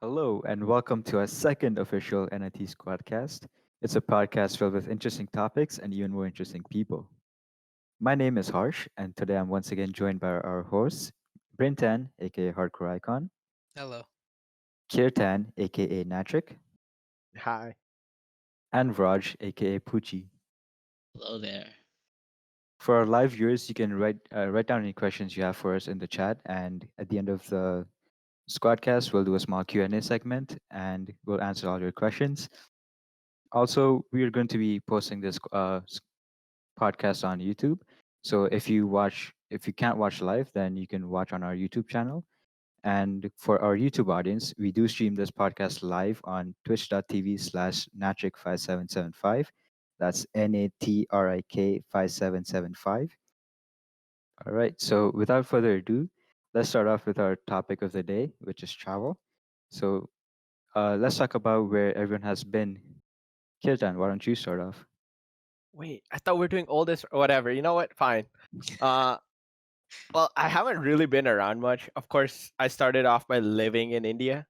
Hello, and welcome to our second official NIT Squadcast. It's a podcast filled with interesting topics and even more interesting people. My name is Harsh, and today I'm once again joined by our hosts, Birintan, aka Hardcore Icon, Hello. Kirtan, aka Natrik, Hi. and Vraj, aka Poochie. Hello there. For our live viewers, you can write down any questions you have for us in the chat, and at the end of the Squadcast, we'll do a small Q&A segment, and we'll answer all your questions. Also, we are going to be posting this podcast on YouTube. So if you can't watch live, then you can watch on our YouTube channel. And for our YouTube audience, we do stream this podcast live on twitch.tv/Natrik5775. That's NATRIK 5775. All right. So without further ado, let's start off with our topic of the day, which is travel. So let's talk about where everyone has been. Kirtan, why don't you start off? Wait, I thought we are doing oldest or whatever. You know what? Fine. Uh, well, I haven't really been around much. Of course, I started off by living in India,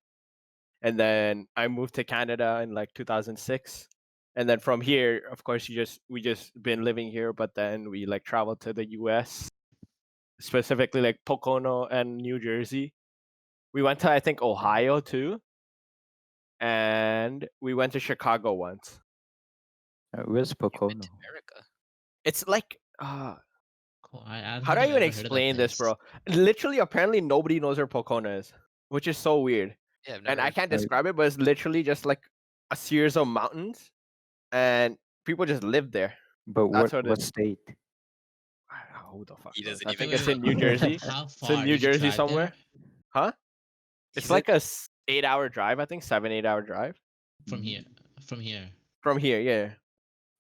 and then I moved to Canada in like 2006. And then from here, of course, we just been living here, but then we like traveled to the US, specifically like Pocono and New Jersey. We went to I think Ohio too, and we went to Chicago once. Where's You've been Pocono? to America. It's like Cool. I don't how do think I I've even ever heard of that explain this, place. bro? Literally, apparently nobody knows where Pocono is, which is so weird. Yeah, I've And never. I can't Right. describe it, but it's literally just like a series of mountains, and people just live there. But That's what it. what state? Who the fuck He knows? doesn't I even think it's know. in New Jersey. How It's in far New did you Jersey drive somewhere. there? Huh? He It's said like a 8-hour drive, I think 7-8 hour drive From Mm. here. From here. from here. Yeah.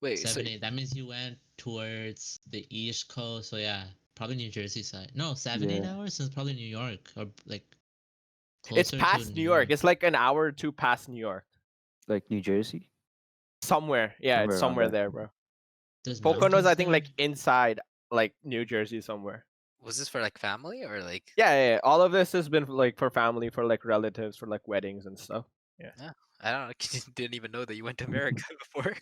wait. So 7, 8. That means you went towards the East Coast. So yeah, probably New Jersey side. No, 7, 8 Yeah. hours is probably New York or like It's closer past to New York. It's like an hour or two past New York. Like New Jersey? Somewhere. Yeah, it's Somewhere around somewhere there. there, bro. There's Pocono's, mountains I think, there? like inside, like New Jersey somewhere. was this for like family or like? Yeah. All of this has been like for family, for like relatives, for like weddings and stuff. I don't know. Didn't even know that you went to America before.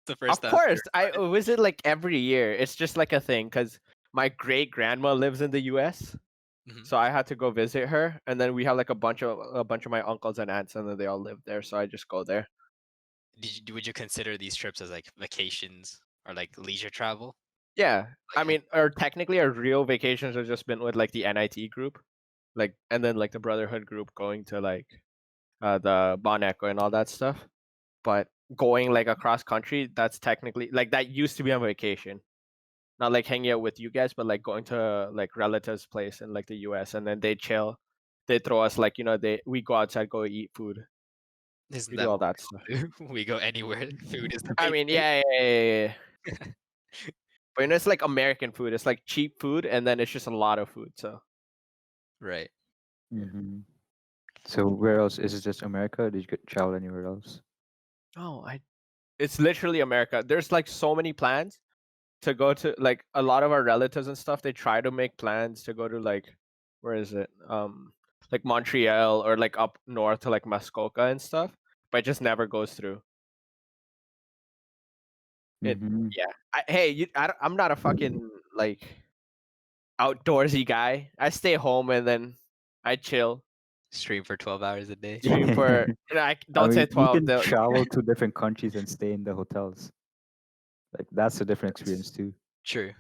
The Of first time. course, I visit like every year. It's just like a thing because my great grandma lives in the U.S., Mhm. so I had to go visit her, and then we have like a bunch of my uncles and aunts, and then they all live there, so I just go there. Would you consider these trips as like vacations or like leisure travel? Yeah, I Like, mean, or technically, our real vacations have just been with like the NIT group, like, and then like the Brotherhood group going to like the Bon Echo and all that stuff. But going like across country, that's technically like that used to be on vacation. Not like hanging out with you guys, but like going to like relatives' place in like the US, and then they chill. They throw us like we go outside, go eat food. isn't We that do all what that stuff. we do? We go anywhere. Food is the I main mean, thing. yeah. But it's like American food. It's like cheap food, and then it's just a lot of food. So Right. Hmm. So where else? Is it just America? Did you travel anywhere else? oh, it's literally America. There's like so many plans to go to like a lot of our relatives and stuff. They try to make plans to go to like where is it? Like Montreal or like up north to like Muskoka and stuff, but it just never goes through. It Hmm. yeah. I'm not a fucking like outdoorsy guy. I stay home and then I chill. Stream for 12 hours a day. Stream for I don't say mean, you 12. can travel to different countries and stay in the hotels. Like that's a different experience too. True.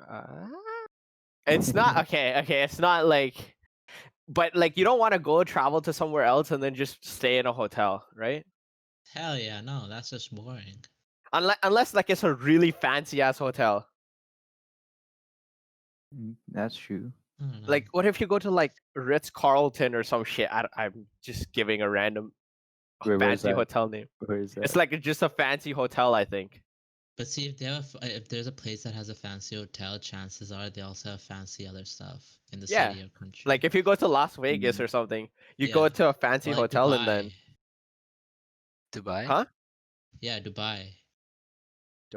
Uh, it's not okay. It's not like, but like you don't want to go travel to somewhere else and then just stay in a hotel, right? Hell yeah, no, that's just boring. Unless like it's a really fancy ass hotel. That's true. I don't know. Like, what if you go to like Ritz Carlton or some shit? I'm just giving a random Where's fancy that? hotel name. Where is that? It's like just a fancy hotel, I think. But see, if they have, if there's a place that has a fancy hotel, chances are they also have fancy other stuff in the Yeah, city or country. Like if you go to Las Vegas Mm. or something, you Yeah. go to a fancy Or like hotel Dubai. and then Dubai. huh? Yeah, Dubai.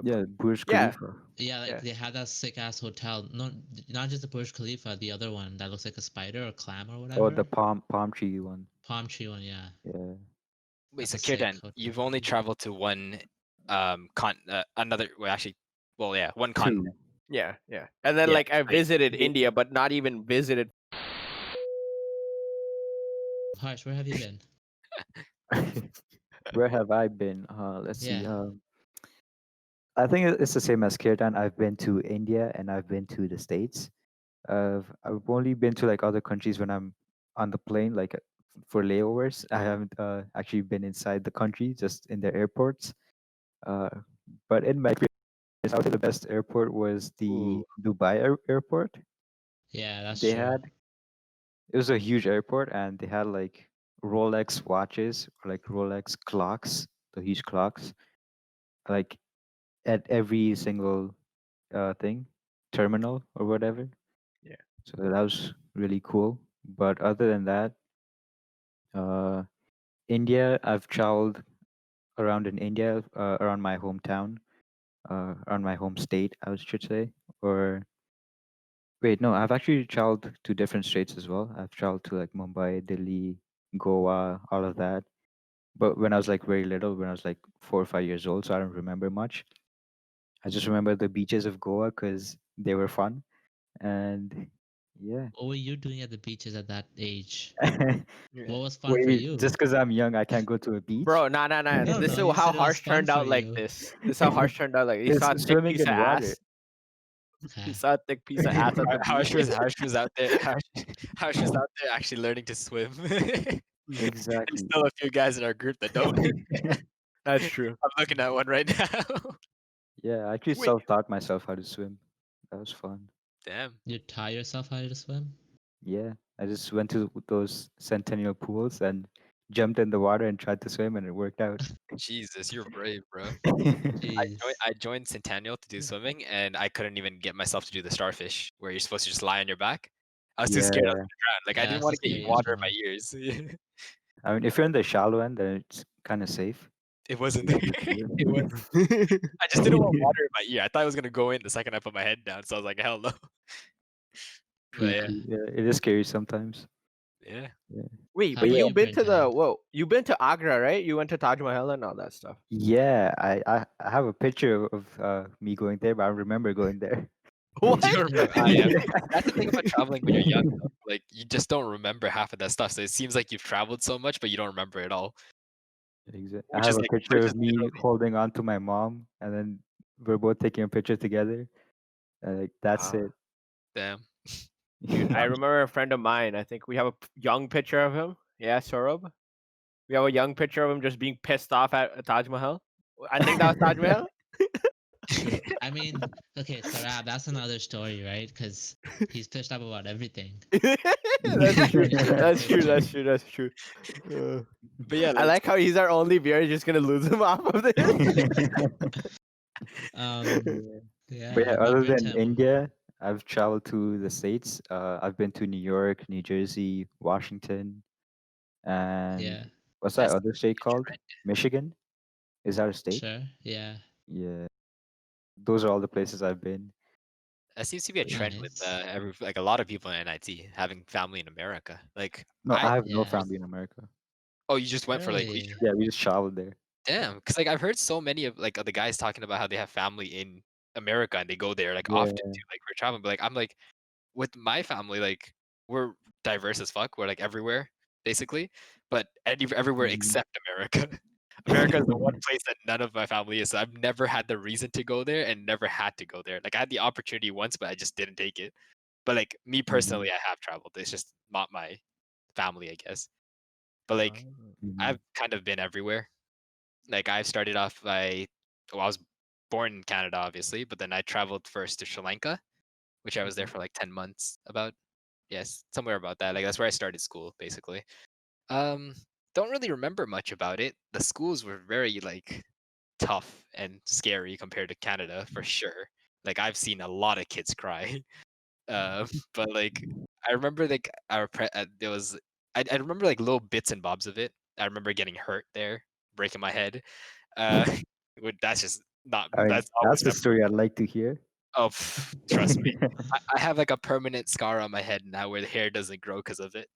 Yeah, Burj Yeah, Khalifa. Yeah, like yeah. they had that sick ass hotel. No, not just the Burj Khalifa, the other one that looks like a spider or clam or Oh, the whatever. palm tree one. Palm tree one, yeah. Yeah. Wait, That's so a sick Kirtan, hotel. you've only traveled to one another well actually well yeah, one continent. Two. Yeah, yeah. And then Yeah. like I Wait, visited India, but not even visited. Harsh, where have you been? Where have I been? Let's see. Yeah. I think it's the same as Kirtan. I've been to India and I've been to the States. I've only been to like other countries when I'm on the plane, like for layovers. I haven't actually been inside the country, just in the airports. Uh, but in my experience, I would say the best airport was the Ooh. Dubai airport. Yeah, that's They true. had It was a huge airport, and they had like Rolex watches or like Rolex clocks, the huge clocks, like at every single thing, terminal or whatever. Yeah. So that was really cool. But other than that, uh, India, I've traveled around in India, around my hometown, around my home state, I should say. Or wait, no, I've actually traveled to different states as well. I've traveled to like Mumbai, Delhi, Goa, all of that. But when I was like very little, when I was like 4 or 5 years old, so I don't remember much. I just remember the beaches of Goa because they were fun, and yeah. What were you doing at the beaches at that age? Yeah. What was fun for Wait, you? just because I'm young, I can't go to a beach? Bro, nah, nah, nah. No, This no, is you how said it was Harsh fun turned for out like you. this. This is how Harsh turned out like he It's saw a thick swimming piece of in water. ass. He saw a thick piece of ass at the beach. Harsh was out there. Harsh was out there actually learning to swim. There's Exactly. still a few guys in our group that don't. That's true. I'm looking at one right now. Yeah, I actually Wait, self-taught myself how to swim. That was fun. Damn. You tie yourself how to swim? Yeah, I just went to those centennial pools and jumped in the water and tried to swim, and it worked out. Jesus, you're brave, bro. Jeez. I joined Centennial to do swimming, and I couldn't even get myself to do the starfish, where you're supposed to just lie on your back. I was too scared I was Yeah, gonna drown. Like I Yeah, didn't that's the want to get scariest water in my one. ears. I mean, if you're in the shallow end, then it's kind of safe. It wasn't. You can It was. swim. I just didn't want water in my ear. I thought it was gonna go in the second I put my head down. So I was like, hell no. True, But yeah, true. Yeah, it is scary sometimes. yeah. Yeah. wait, How but But about yeah, you you, been to the Birintan? whoa? You been to Agra, right? You went to Taj Mahal and all that stuff. yeah, I have a picture of me going there, but I don't remember going there. What? You don't remember? Yeah. Yeah. That's the thing about traveling when you're young. Though. Like you just don't remember half of that stuff. So it seems like you've traveled so much, but you don't remember it all. I have a picture Which of is me holding on to my mom, and then we're both taking a picture together. Like that's Ah, it. damn. dude, I remember a friend of mine. I think we have a young picture of him. Yeah, Saurabh. We have a young picture of him just being pissed off at Taj Mahal. I think that was Taj Mahal. I mean, okay, Sarab, that's another story, right? Because he's pissed off about everything. That's true. It's just a That's true. picture. That's true. That's true. Uh, But yeah, I like like how he's our only viewer. Just gonna lose him off of this. Um, Yeah. But yeah, yeah, but other than Birintan, India, I've traveled to the States. I've been to New York, New Jersey, Washington, and yeah, what's that that's other state called? Michigan? Is that a state? sure, yeah, Yeah. Those are all the places I've been. that seems to be a trend with nice. every like a lot of people in NIT having family in America. Like No, I I have no Yeah, family in America. oh you just went for like leisure. really. Yeah, we just traveled there. Damn, because like I've heard so many of like the guys talking about how they have family in America and they go there like often Yeah. to like for traveling. But like I'm like with my family like we're diverse as fuck. We're like everywhere basically, but everywhere Mhm. except America. America is the one place that none of my family is. So I've never had the reason to go there and never had to go there. Like I had the opportunity once, but I just didn't take it. But like me Mhm. personally, I have traveled. It's just not my family, I guess. But like Mhm. I've kind of been everywhere. Like I started off by well, I was born in Canada, obviously, but then I traveled first to Sri Lanka, which I was there Mhm. for like 10 months, about yes, somewhere about that. Like that's where I started school, basically. Um, don't really remember much about it. The schools were very like tough and scary compared to Canada for sure. Like I've seen a lot of kids cry. But like I remember like there was I remember like little bits and bobs of it. I remember getting hurt there, breaking my head. Uh, that's just Not I mean, that's that's always a never. story I'd like to hear. Oh, trust me. I have like a permanent scar on my head now where the hair doesn't grow because of it,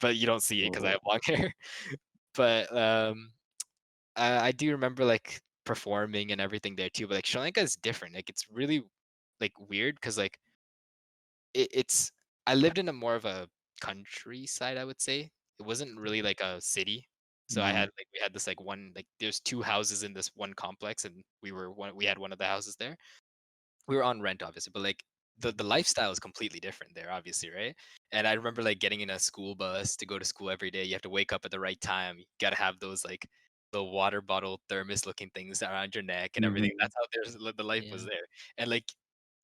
but you don't see it because I Oh. have long hair. But I do remember like performing and everything there too. But like Sri Lanka is different. Like it's really like weird because like it's I lived in a more of a countryside, I would say. It wasn't really like a city. So I Mhm. had like we had this like one like there's two houses in this one complex and we had one of the houses there. We were on rent obviously, but like the lifestyle is completely different there, obviously, right? And I remember like getting in a school bus to go to school every day. You have to wake up at the right time. You gotta have those like the water bottle thermos looking things around your neck and everything. Mhm. That's how the life was Yeah. there. And like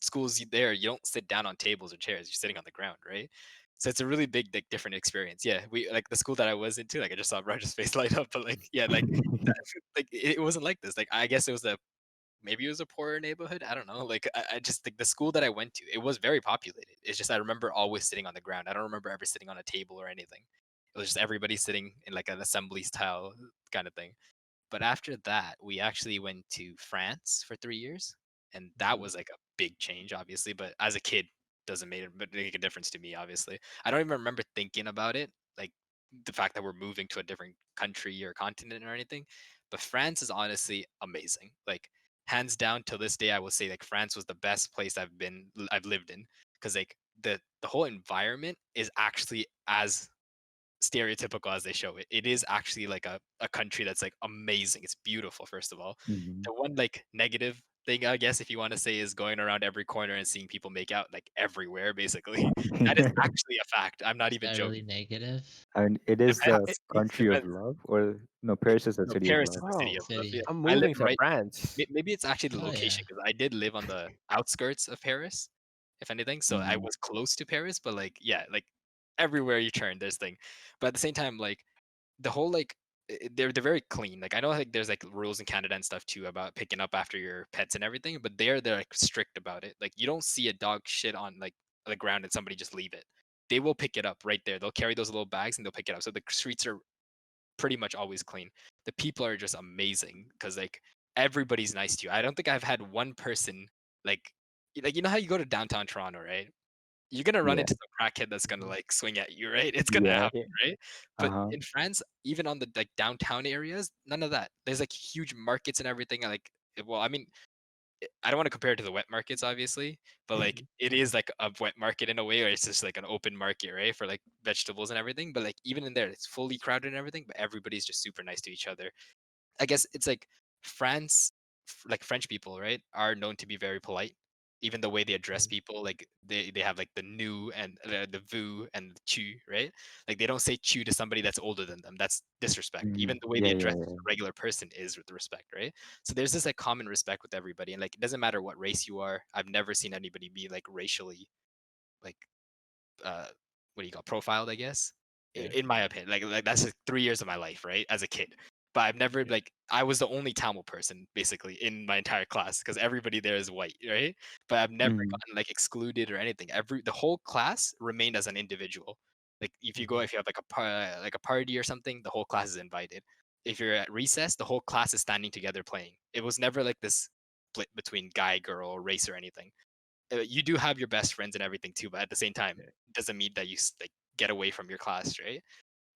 schools there, you don't sit down on tables or chairs. You're sitting on the ground, right? So it's a really big, like, different experience. Yeah, we like the school that I was into. Like, I just saw Roger's face light up, but like, yeah, like, that, like it wasn't like this. Like, I guess it was a maybe it was a poorer neighborhood. I don't know. Like I just think the school that I went to, it was very populated. It's just I remember always sitting on the ground. I don't remember ever sitting on a table or anything. It was just everybody sitting in like an assembly style kind of thing. But after that, we actually went to France for 3 years, and that Mhm. was like a big change, obviously. But as a kid, doesn't make a difference to me. Obviously, I don't even remember thinking about it, like the fact that we're moving to a different country or continent or anything. But France is honestly amazing. Like hands down, till this day, I will say like France was the best place I've lived in because like the whole environment is actually as stereotypical as they show it. It is actually like a country that's like amazing. It's beautiful, first of all. Mhm. The one like negative thing, I guess, if you want to say, is going around every corner and seeing people make out like everywhere, basically. That is actually a fact. I'm not Is even that really joking. negative? I mean, it is the Depends. country of Depends. love, or no? Paris is a No, city of Paris love. is the city Oh, of love. Yeah. City. I'm I live moving to right. France. Maybe it's actually the Oh yeah. location because I did live on the outskirts of Paris, if anything. So I Mhm. was close to Paris, but like, yeah, like everywhere you turn, there's thing. But at the same time, like the whole like they're very clean. Like I know like there's like rules in Canada and stuff too about picking up after your pets and everything, but they're like strict about it. Like you don't see a dog shit on like the ground and somebody just leave it. They will pick it up right there. They'll carry those little bags and they'll pick it up. So the streets are pretty much always clean. The people are just amazing because like everybody's nice to you. I don't think I've had one person like you know how you go to downtown Toronto, right? You're gonna run Yeah. into some crackhead that's gonna like swing at you, right? It's gonna Yeah. happen, Yeah. right? Uh But huh. in France, even on the like downtown areas, none of that. There's like huge markets and everything. Like, well, I mean, I don't want to compare it to the wet markets, obviously, but like Mhm. it is like a wet market in a way, or it's just like an open market, right, for like vegetables and everything. But like even in there, it's fully crowded and everything, but everybody's just super nice to each other. I guess it's like France, like French people, right, are known to be very polite. Even the way they address Mhm. people, like they have like the nous and the vous and the tu, right? Like they don't say tu to somebody that's older than them. That's disrespect. Even Mhm. the way they Yeah. address Yeah. a regular person is with respect, right? So there's this like common respect with everybody, and like it doesn't matter what race you are. I've never seen anybody be like racially like uh what do you call profiled, I guess, Yeah. in my opinion. Like that's like 3 years of my life, right, as a kid. But I've never Yeah. like I was the only Tamil person basically in my entire class because everybody there is white, right? But I've never Mhm. gotten like excluded or anything. The whole class remained as an individual. Like Mhm. if you have like like a party or something, the whole class is invited. If you're at recess, the whole class is standing together playing. It was never like this split between guy, girl, race, or anything. You do have your best friends and everything too, but at the same time, Yeah. it doesn't mean that like get away from your class, right?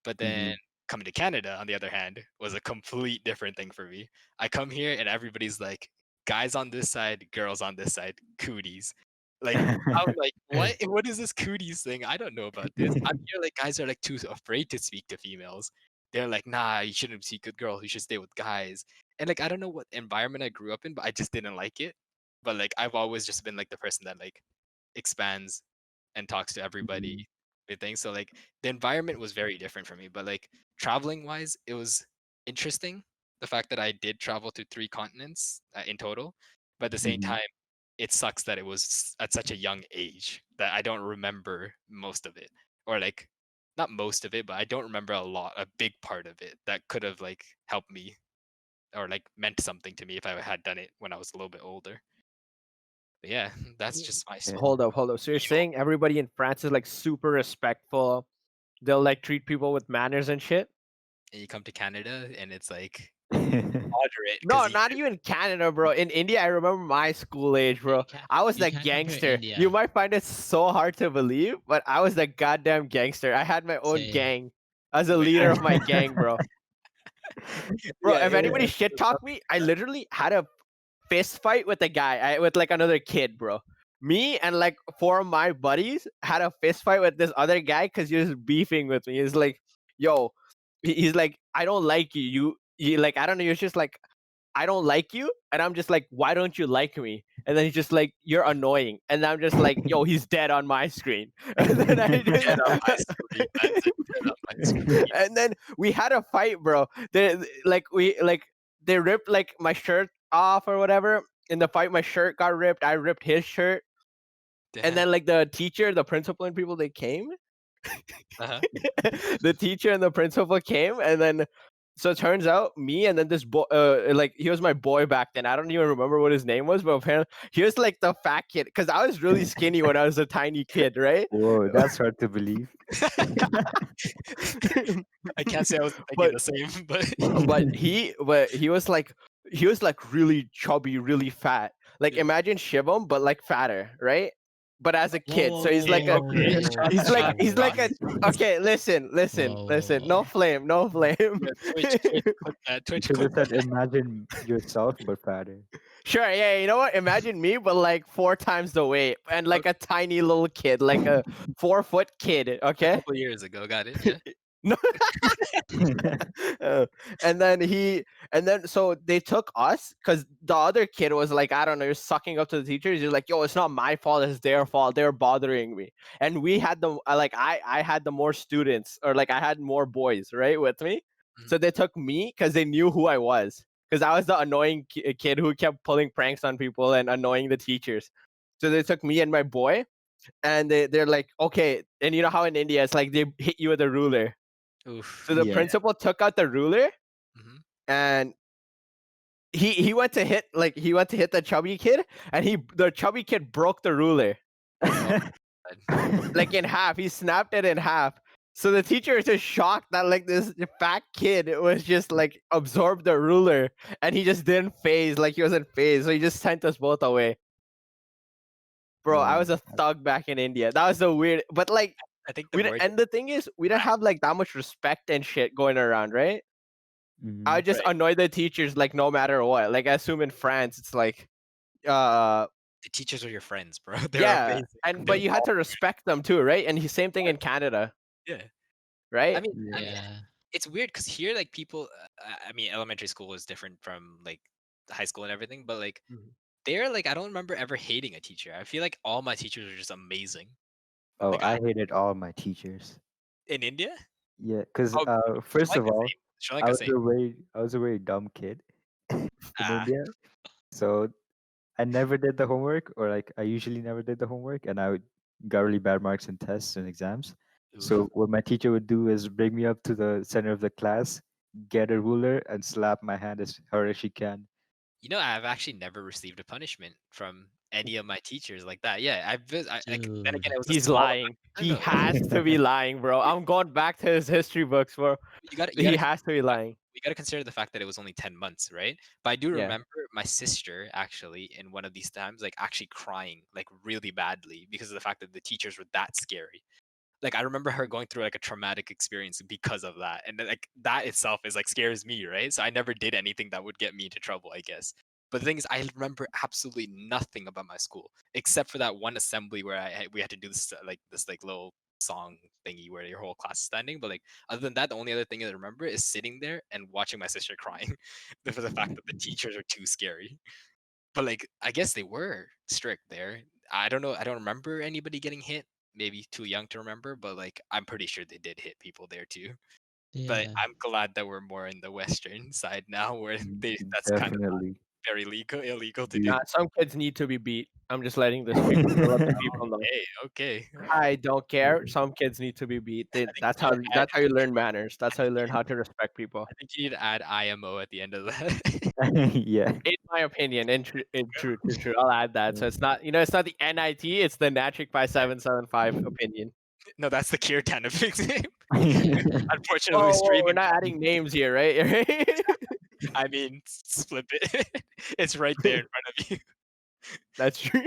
But then Mhm. coming to Canada, on the other hand, was a complete different thing for me. I come here and everybody's like, guys on this side, girls on this side, cooties. Like I was like, what? What is this cooties thing? I don't know about this. I'm here like guys are like too afraid to speak to females. They're like, nah, you shouldn't speak with girls. You should stay with guys. And like I don't know what environment I grew up in, but I just didn't like it. But like I've always just been like the person that like expands and talks to everybody, Mhm. everything. So like the environment was very different for me. But like traveling wise, it was interesting. The fact that I did travel to 3 continents in total, but at the same Mhm. time, it sucks that it was at such a young age that I don't remember most of it, or like not most of it, but I don't remember a big part of it that could have like helped me or like meant something to me if I had done it when I was a little bit older. But yeah, that's just my Yeah. story. Hold up, hold up. So you're You saying everybody in France is like super respectful? They'll like treat people with manners and shit. and you come to Canada and it's like moderate. No, not even Canada, bro. In India, I remember my school age, bro. I was you the can't compare gangster. India. You might find it so hard to believe, but I was the goddamn gangster. I had my own Same. gang. I was the leader of my gang, bro. Bro, Yeah, if yeah, anybody shit talked me, I literally had a fist fight with a guy, with like another kid, bro. Me and like four of my buddies had a fist fight with this other guy because he was beefing with me. He's like, yo, he's like, I don't like you. You like, I don't know. He was just like, I don't like you. And I'm just like, why don't you like me? And then he's just like, you're annoying. And I'm just like, yo, he's dead on my screen. And then I just, dead on my screen. That's it. Dead on my screen. and then we had a fight, bro. They ripped like my shirt off or whatever. In the fight, my shirt got ripped. I ripped his shirt. Damn. And then like the teacher, the principal and people, they came. Uh-huh. The teacher and the principal came, and then so it turns out me and then this boy, like he was my boy back then. I don't even remember what his name was, but apparently he was like the fat kid because I was really skinny when I was a tiny kid, right? Whoa, that's hard to believe. I can't say I was thinking But- the same, but but he was like really chubby, really fat. Like Yeah. imagine Shivam, but like fatter, right? But as a kid, Whoa, so he's like a Okay. he's like a okay. Listen, no Whoa. flame, no flame. Twitch, click that. Twitch, Should have click said, imagine yourself, but fatter. Sure, yeah, you know what? Imagine me, but like 4 times the weight, and like a tiny little kid, like a 4-foot kid. a Okay, couple years ago. Got it. Yeah. no, and then so they took us because the other kid was like, I don't know, you're sucking up to the teachers. You're like, yo, it's not my fault, it's their fault. They're bothering me, and we had the like I had the more students, or like I had more boys, right, with me. So they took me because they knew who I was. Because I was the annoying kid who kept pulling pranks on people and annoying the teachers. So they took me and my boy, and they're like, okay. And you know how in India it's like they hit you with a ruler. Oof. So the Yeah. principal took out the ruler, Mhm. and he went to hit the chubby kid, and the chubby kid broke the ruler like in half. He snapped it in half. So the teacher is just shocked that like this fat kid was just like absorbed the ruler, and he just didn't phase, like he wasn't phased. So he just sent us both away. Bro, I Oh, was a thug back in India. That was so weird. But like I think the we word. didn't, and the thing is, we didn't have like that much respect and shit going around, right? Mhm. I would just Right. annoy the teachers like no matter what. Like I assume in France it's like The teachers are your friends, bro. They're yeah, amazing. and They're but you had to respect them too, right? And same thing in Canada, Yeah. right? I mean, Yeah. it's weird because here, like people. I mean, elementary school was different from like high school and everything, but like Mhm. there, like I don't remember ever hating a teacher. I feel like all my teachers are just amazing. Oh, Like I hated all my teachers. in India. Yeah, because Oh, first Sri of Lanka all, same. Sri Lanka same. I was a very dumb kid in Ah, India. So I never did the homework, or like I usually never did the homework, and I would got really bad marks in tests and exams. So oof. what my teacher would do is bring me up to the center of the class, get a ruler, and slap my hand as hard as she can. You know, I've actually never received a punishment from any of my teachers like that. Yeah, like then again, Dude. it was a He's small lying. amount of He time, though. has to be lying, bro. I'm going back to his history books, bro. You got He has to be lying. we got to consider the fact that it was only 10 months, right? But I do Yeah. remember my sister actually in one of these times, like actually crying like really badly because of the fact that the teachers were that scary. Like I remember her going through like a traumatic experience because of that, and then, like that itself is like scares me, right? So I never did anything that would get me into trouble, I guess. But the thing is, I remember absolutely nothing about my school except for that one assembly where we had to do this like little song thingy where your whole class is standing. But like other than that, the only other thing I remember is sitting there and watching my sister crying for the fact that the teachers are too scary. But like I guess they were strict there. I don't know. I don't remember anybody getting hit. Maybe too young to remember, but like I'm pretty sure they did hit people there too. But Yeah. I'm glad that we're more in the western side now, where Mm, that's kind of Definitely. very illegal to Dude. do. Some kids need to be beat. I'm just letting this people let the people know. Okay. I don't care. Some kids need to be beat. think That's you how need to add- you learn manners. That's how you learn how to respect people. I think you need to add IMO at the end of that. Yeah. In my opinion, true. I'll add that. So it's not, it's not the NIT, it's the Natric 5775 opinion. No, that's the Kirtan fix name. Oh, Unfortunately, we're streaming. not adding names here, right? I mean, flip it. It's right there in front of you. That's true.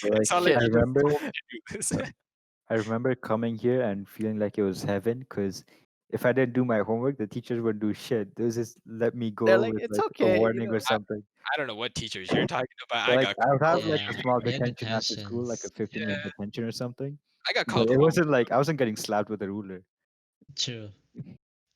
But, like It's not like Shit. you I just remember, told me to do this. I remember coming here and feeling like it was heaven because if I didn't do my homework, the teachers wouldn't do shit. They would just let me They're go like, with it's like a okay, warning or I, something. I don't know what teachers you're talking about. But, I like got I would have called like home. a Yeah, small we had detention after school, like a detentions. 15-minute Yeah, detention or something. I got But called it home. wasn't like I wasn't getting slapped with a ruler. True,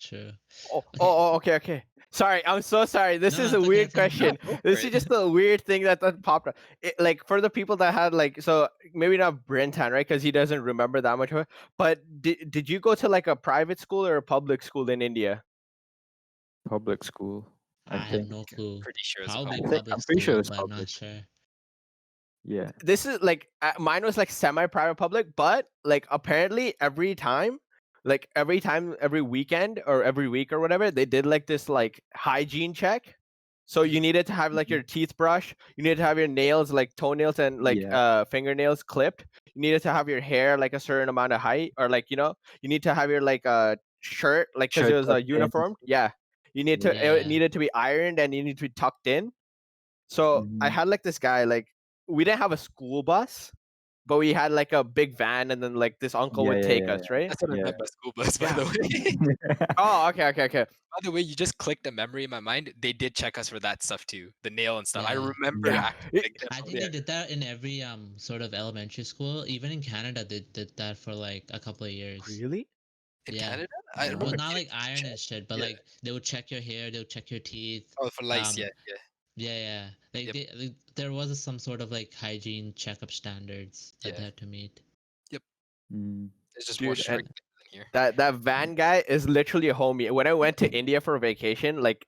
true. Okay, Okay, okay. Sorry, I'm so sorry. This no, is a it's okay. weird It's okay. No, question. go for This is it. just a weird thing that popped up. Like for the people that had like, so maybe not Birintan, right? Because he doesn't remember that much of it. But did you go to like a private school or a public school in India? Public school, I I have think. no clue. Pretty sure it's a Probably public. public I'm pretty sure school, it's but I'm not public. sure. Yeah. This is like mine was like semi-private public, but like apparently every weekend or every week or whatever, they did like this like hygiene check. So you needed to have like Mhm. your teeth brushed, you needed to have your nails like toenails and like Yeah. fingernails clipped, you needed to have your hair like a certain amount of height, or like you need to have your like shirt like because it Shirt was tucked a in. uniform. Yeah, you need to Yeah. it Yeah. needed to be ironed and you need to be tucked in. So I Mhm. had like this guy, like we didn't have a school bus, but we had like a big van, and then like this uncle Yeah, would yeah, take yeah, us, right? That's what I yeah. meant by school bus, by Yeah. the way. Yeah. Oh, okay, okay, okay. By the way, you just clicked a memory in my mind. They did check us for that stuff too, the nail and stuff. I Yeah. remember Yeah. actually It- picking I up. think Yeah, they did that in every sort of elementary school. Even in Canada, they did that for like a couple of years. really? in Yeah. Canada, I Wow. Well, remember not getting like iron checked. and shit, but Yeah. like they would check your hair, they would check your teeth. Oh, for lice. Yeah, Um, yeah. yeah. Like Yep. there was some sort of like hygiene checkup standards that they Yeah. had to meet. Yep. Mm. It's just more Dude, and strict than here. that van guy is literally a homie. When I went to India for vacation, like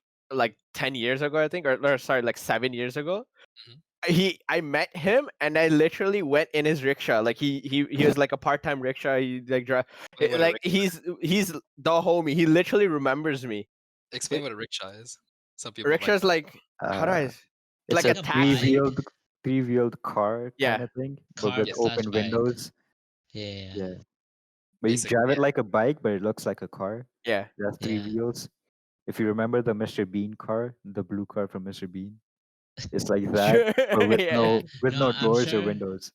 10 years ago, I think, or sorry, like 7 years ago, Mhm. I met him and I literally went in his rickshaw. Like he was like a part-time rickshaw. He like Explain what a like rickshaw. he's the homie. He literally remembers me. Explain what a rickshaw is. Some people might. Rickshaw's like, how do Uh, I? it's Like It's a a like a taxi. bike, three-wheeled car kind Yeah. of thing, but car with Yes. slash open bike. windows. Yeah. Yeah. But you Basically, drive it yeah. like a bike, but it looks like a car. Yeah. It has three Yeah. wheels. If you remember the Mr. Bean car, the blue car from Mr. Bean, it's like that, Sure. but with Yeah. Yeah. with No, no doors or windows.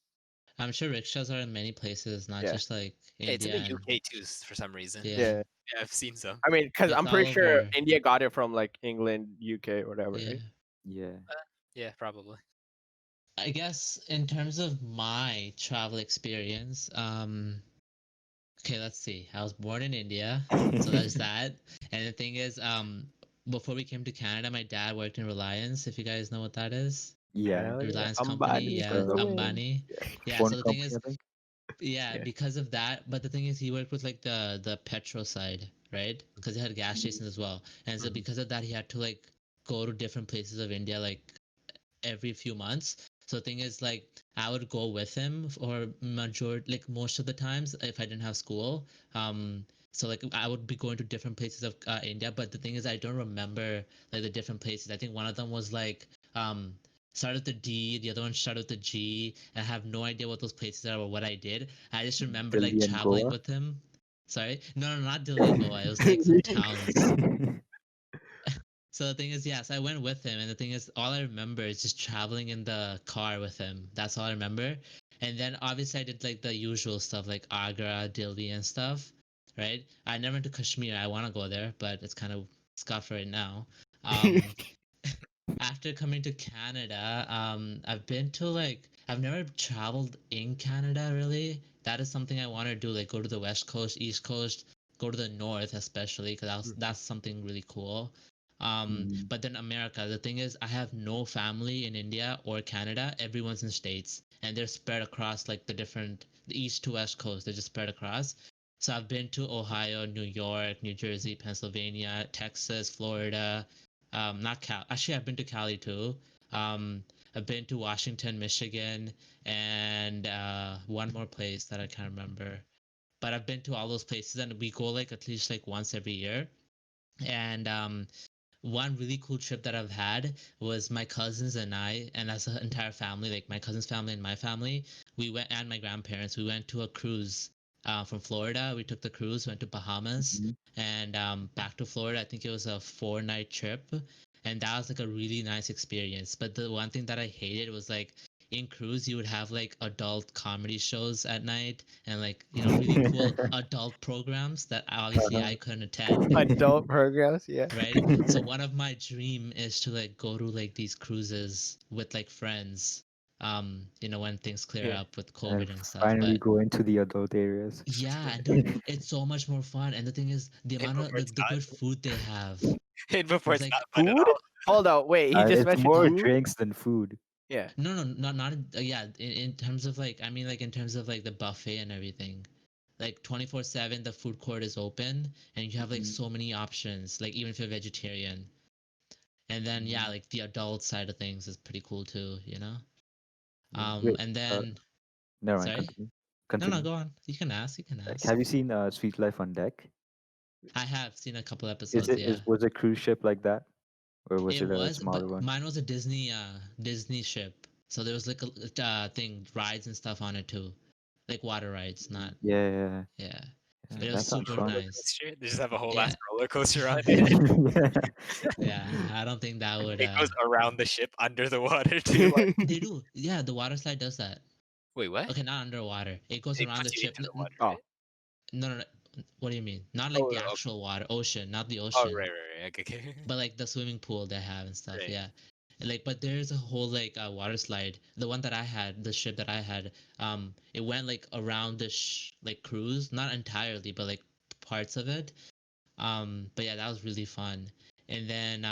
I'm sure rickshaws are in many places, not Yeah. just like Yeah, it's in India the and UK too, for some reason. yeah. Yeah. Yeah, I've seen some. I mean, because It's I'm all pretty sure over. India got it from like England, UK, whatever, Yeah. right? Yeah. Yeah, probably. I guess in terms of my travel experience, okay, let's see. I was born in India, so there's that. And the thing is, before we came to Canada, my dad worked in Reliance, if you guys know what that is. Yeah. Hell The yeah. Reliance company, Ambani for yeah, the The win. Ambani. Yeah. Yeah, phone so the thing company, is, I think. yeah, Yeah. because of that, but the thing is he worked with like the petrol side, right? Because he had gas stations as well. And so Mhm. because of that he had to like go to different places of India like every few months. So the thing is, like, I would go with him for like most of the times if I didn't have school. So like I would be going to different places of India, but the thing is, I don't remember like the different places. I think one of them was like started with the D, the other one started with the G. I have no idea what those places are or what I did. I just remember like Delhi and traveling Goa. with him. Sorry, no, not Delhi and Goa. It was like some towns. So the thing is, yes, I went with him, and the thing is, all I remember is just traveling in the car with him. That's all I remember. And then obviously I did like the usual stuff like Agra, Delhi, and stuff. Right? I never went to Kashmir. I want to go there, but it's kind of scuffed right now. Um, After coming to Canada, I've been to like I've never traveled in Canada really. That is something I want to do, like go to the West Coast, East Coast, go to the North especially, because that's something really cool. Mm. But then America, the thing is, I have no family in India or Canada. Everyone's in states, and they're spread across like the East to West Coast. They're just spread across. So I've been to Ohio, New York, New Jersey, Pennsylvania, Texas, Florida, not Cal. Actually, I've been to Cali too. Um, I've been to Washington, Michigan, and one more place that I can't remember. But I've been to all those places, and we go like at least like once every year. And one really cool trip that I've had was my cousins and I, and as an entire family, like my cousin's family and my family, we went, and my grandparents, we went to a cruise from Florida. We took the cruise, went to Bahamas, Mhm. and back to Florida. I think it was a 4 night trip, and that was like a really nice experience. But the one thing that I hated was like in cruise you would have like adult comedy shows at night and like really cool adult programs that obviously I couldn't attend, Adult programs, yeah. right? So one of my dream is to like go to like these cruises with like friends, when things clear Yeah. up with And COVID and stuff. finally But go into the adult areas. yeah, and dude, it's so much more fun. And the thing is, the Hit amount of before the, it's the good food they have. hit before It's it's like not fun at Food? all. Hold on, wait. He just It's mentioned more food. drinks than food. Yeah. no, no, not yeah. In terms of like, I mean, like in terms of like the buffet and everything, like 24/7, the food court is open, and you have like Mhm. so many options. Like even if you're vegetarian, and then yeah, Mhm. like the adult side of things is pretty cool too. Yeah. Wait, And then never mind. sorry, Continue. no, Continue. go on. You can ask. You can Like, ask. have you seen Sweet Life on Deck? I have seen a couple Is episodes. it Yeah. was a cruise ship like that, or was It it a was, smaller but one? mine was a Disney ship. So there was like a thing, rides and stuff on it too. Like water rides, not Yeah, yeah, yeah. yeah. But it was That sounds super fun. Roller nice. coaster. They just have a whole ass Yeah. roller coaster on it. Yeah, I don't think that would It goes around the ship under the water too. Like, they do. Yeah, the water slide does that. wait, what? Okay, not underwater. It goes It around the puts you ship. into the water, Oh. right? No, no, no. What do you mean? Not like Oh, the okay. actual water, ocean, not the Oh, ocean. right. Okay, okay. But like the swimming pool they have and stuff, Right. yeah. And, like, but there's a whole like water slide. The one that I had, the ship that I had, it went like around the like cruise, not entirely, but like parts of it. But yeah, that was really fun. And then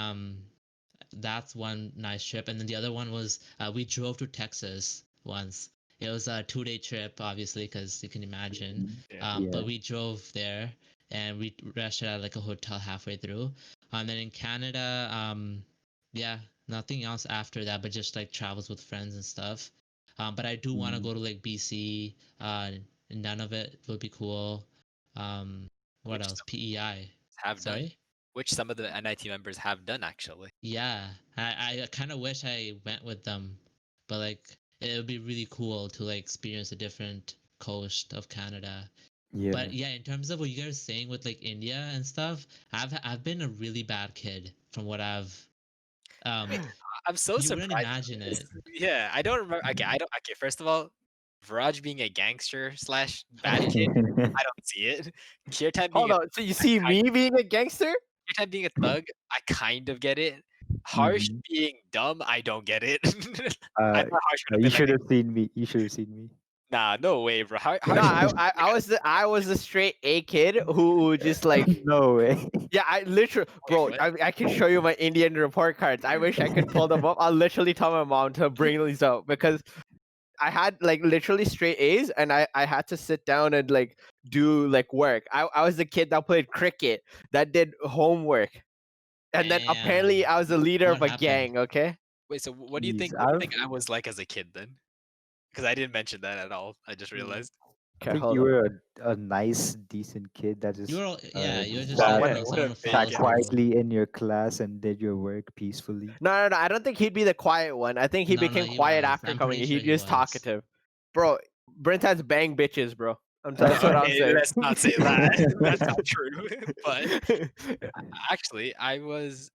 that's one nice trip. And then the other one was we drove to Texas once. It was a 2 day trip, obviously, because you can imagine. Mhm. Yeah. But Yeah. we drove there and we rested at like a hotel halfway through. And then in Canada, yeah, nothing else after that, but just like travels with friends and stuff. But I do want to Mhm. go to like BC. None of it would be cool. Um, what Which else? some PEI. have done. Sorry. Which some of the NIT members have done actually. Yeah, I kind of wish I went with them, but like it would be really cool to like experience a different coast of Canada. Yeah. But yeah, in terms of what you guys are saying with like India and stuff, I've been a really bad kid from what I've um I'm so you wouldn't surprised. imagine it. Yeah, I don't remember. Okay, Mhm. I don't. Okay, first of all, Vraj being a gangster slash bad Okay. kid, I don't see it. Kirtan being Hold a on. So you see me being a gangster? Kirtan being a thug, I kind of get it. Harsh Mhm. being dumb, I don't get it. I Uh, thought Harsh would have you been like, should have seen me. You should have seen me. nah, no way, bro. No, Harsh would I was the straight A kid who just like No way. yeah, I literally, wait, bro. what? I can show you my Indian report cards. I wish I could pull them up. I'll literally tell my mom to bring these out because I had like literally straight A's, and I had to sit down and like do like work. I was the kid that played cricket, that did homework, and then apparently Damn. I was the leader of What a happened? gang. Okay. Wait, so what do you Jeez, think? What do you think I was like as a kid then? Because I didn't mention that at all. I just Hmm. realized. I Okay, think hold you on. were a nice, decent kid that You just were yeah, you were just Oh, like Yeah. what someone a who big follows sat the gap. rule. quietly in your class and did your work peacefully. No. I don't think he'd be the quiet one. I think he No, no, became he quiet was. after I'm coming pretty in. sure He he just was. talkative, bro. Brentan's bang bitches, bro. That's what I'm Okay, saying. let's not say that. That's not true. But actually, I was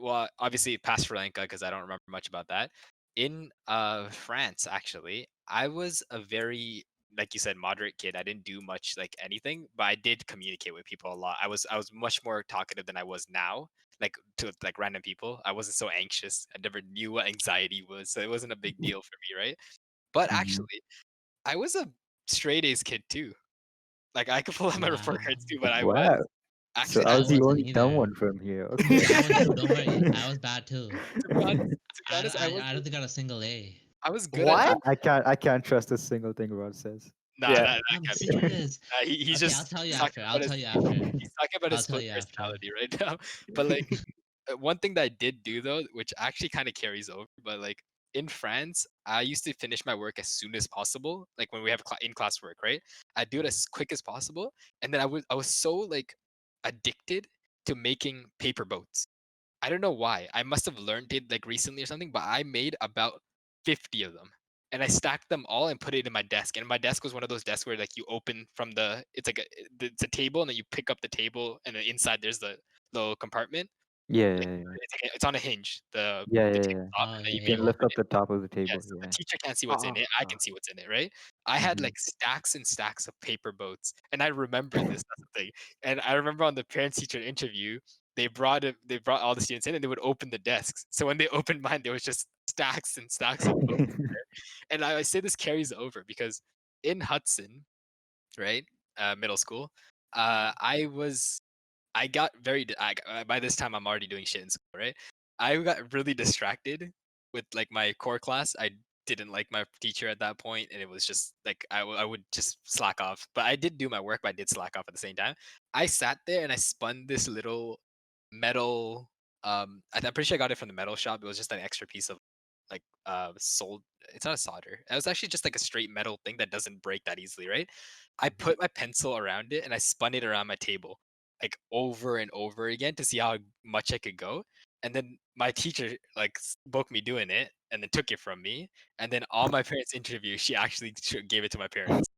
well, obviously past Sri Lanka because I don't remember much about that. In France, actually, I was a very like you said moderate kid. I didn't do much like anything, but I did communicate with people a lot. I was much more talkative than I was now. Like to like random people. I wasn't so anxious. I never knew what anxiety was, so it wasn't a big deal for me, right? But Mhm. actually, I was a straight A's kid too. Like I could pull out my report Wow. cards too, but I was Wow. So actually I I was the wasn't only dumb either. one from here. Okay. I was too. Don't worry. I was bad too. to be honest, I was I don't think I got a single A. I was good at I, What? math. I can't. I can't trust a single thing Rod says. Nah, Yeah. that I'm can't be true. serious. He's Okay, I'll just tell you he's talking after. I'll about tell you after. he's talking about his I'll tell split you after. personality right now. But like one thing that I did do though, which actually kind of carries over, but like in France, I used to finish my work as soon as possible. Like when we have in class work, right? I'd do it as quick as possible, and then I was so like addicted to making paper boats. I don't know why. I must have learned it like recently or something, but I made about 50 of them. and I stacked them all and put it in my desk. And my desk was one of those desks where like you open from it's like it's a table, and then you pick up the table, and then inside there's the little compartment. Yeah, Like, yeah, yeah. it's on a hinge, Yeah, the yeah, yeah. tabletop, Oh and then you You yeah, can can yeah. lift open up it. the top of the Yes, table. so the Yeah. teacher can't see what's in it. I can see what's in it, right? I had Mhm. like stacks and stacks of paper boats, and I remember this. That's the thing. And I remember on the parent-teacher interview, they brought all the students in, and they would open the desks. So when they opened mine, there was just stacks and stacks of boats. And I say this carries over because in Hudson, right, middle school, I was I got by this time I'm already doing shit in school, right? I got really distracted with like my core class. I didn't like my teacher at that point, and it was just like I would just slack off. But I did do my work, but I did slack off at the same time. I sat there and I spun this little metal. I'm pretty sure I got it from the metal shop. It was just an extra piece of like sold. It's not a solder. It was actually just like a straight metal thing that doesn't break that easily, right? I put my pencil around it and I spun it around my table like over and over again to see how much I could go. And then my teacher like spoke me doing it and then took it from me. And then on my parents' interview, she actually gave it to my parents.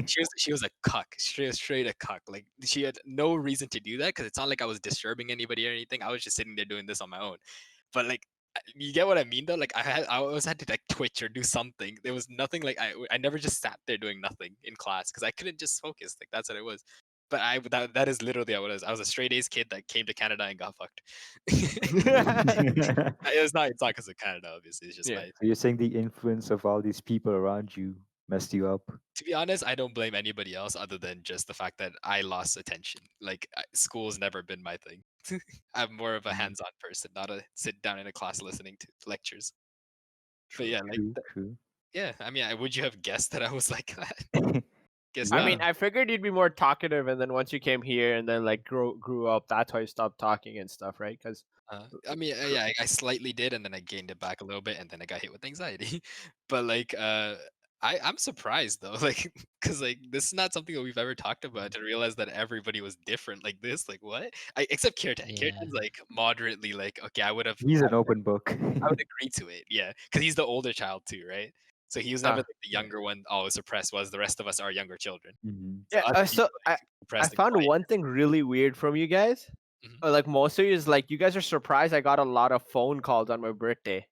She was a cuck, straight a cuck. Like she had no reason to do that because it's not like I was disturbing anybody or anything. I was just sitting there doing this on my own. But like you get what I mean though? Like I always had to like twitch or do something. There was nothing like I never just sat there doing nothing in class because I couldn't just focus. Like that's what it was. But that is literally what it was. I was a straight A's kid that came to Canada and got fucked. It's not because of Canada, obviously. It's just Yeah. my. So you're saying the influence of all these people around you messed you up? To be honest, I don't blame anybody else other than just the fact that I lost attention. Like school's never been my thing. I'm more of a Mhm. hands-on person, not a sit down in a class listening to lectures. But True. yeah, True, true. yeah. I mean, would you have guessed that I was like that? Guess I not. mean, Yeah. I figured you'd be more talkative, and then once you came here and then like grew up, that's why you stopped talking and stuff, right? Because I mean, yeah, I slightly did, and then I gained it back a little bit, and then I got hit with anxiety. But like, I'm surprised though, like, because like this is not something that we've ever talked about. To realize that everybody was different like this, like what? Except Kirtan. Yeah. Kirtan's like moderately like, okay, I would have, He's an open book. I would agree to it, yeah, because he's the older child too, right? So he was never like, the yeah. younger one, always suppressed. Was the rest of us are younger children? Mhm. So Yeah. us being So like I suppressed and found quiet. one thing really weird from you guys. Mhm. Like most of you is like you guys are surprised I got a lot of phone calls on my birthday.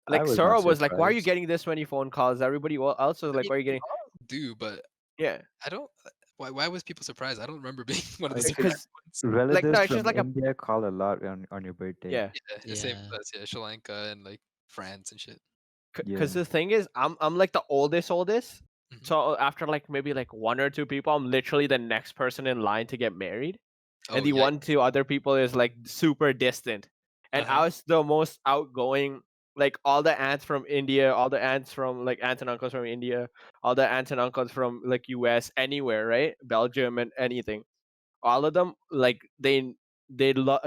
I Like was not Sora was like, "Why are you surprised. getting this many phone calls?" Everybody else was I like, mean, "Why are you we getting?" all do, but Yeah, I don't. Why was people surprised? I don't remember being one of the I surprised think because ones. like no, relatives it's just from like a India call a lot on your birthday. yeah. Yeah, same Yeah. with us. Yeah, Sri Lanka and like France and shit. Because Yeah. the thing is, I'm like the oldest. Mhm. So after like maybe like one or two people, I'm literally the next person in line to get married, and Oh the yeah. one two other people is like super distant, and Uh-huh. I was the most outgoing. Like all the aunts from India, all the aunts from like aunts and uncles from India, all the aunts and uncles from like US, anywhere, right? Belgium and anything. All of them like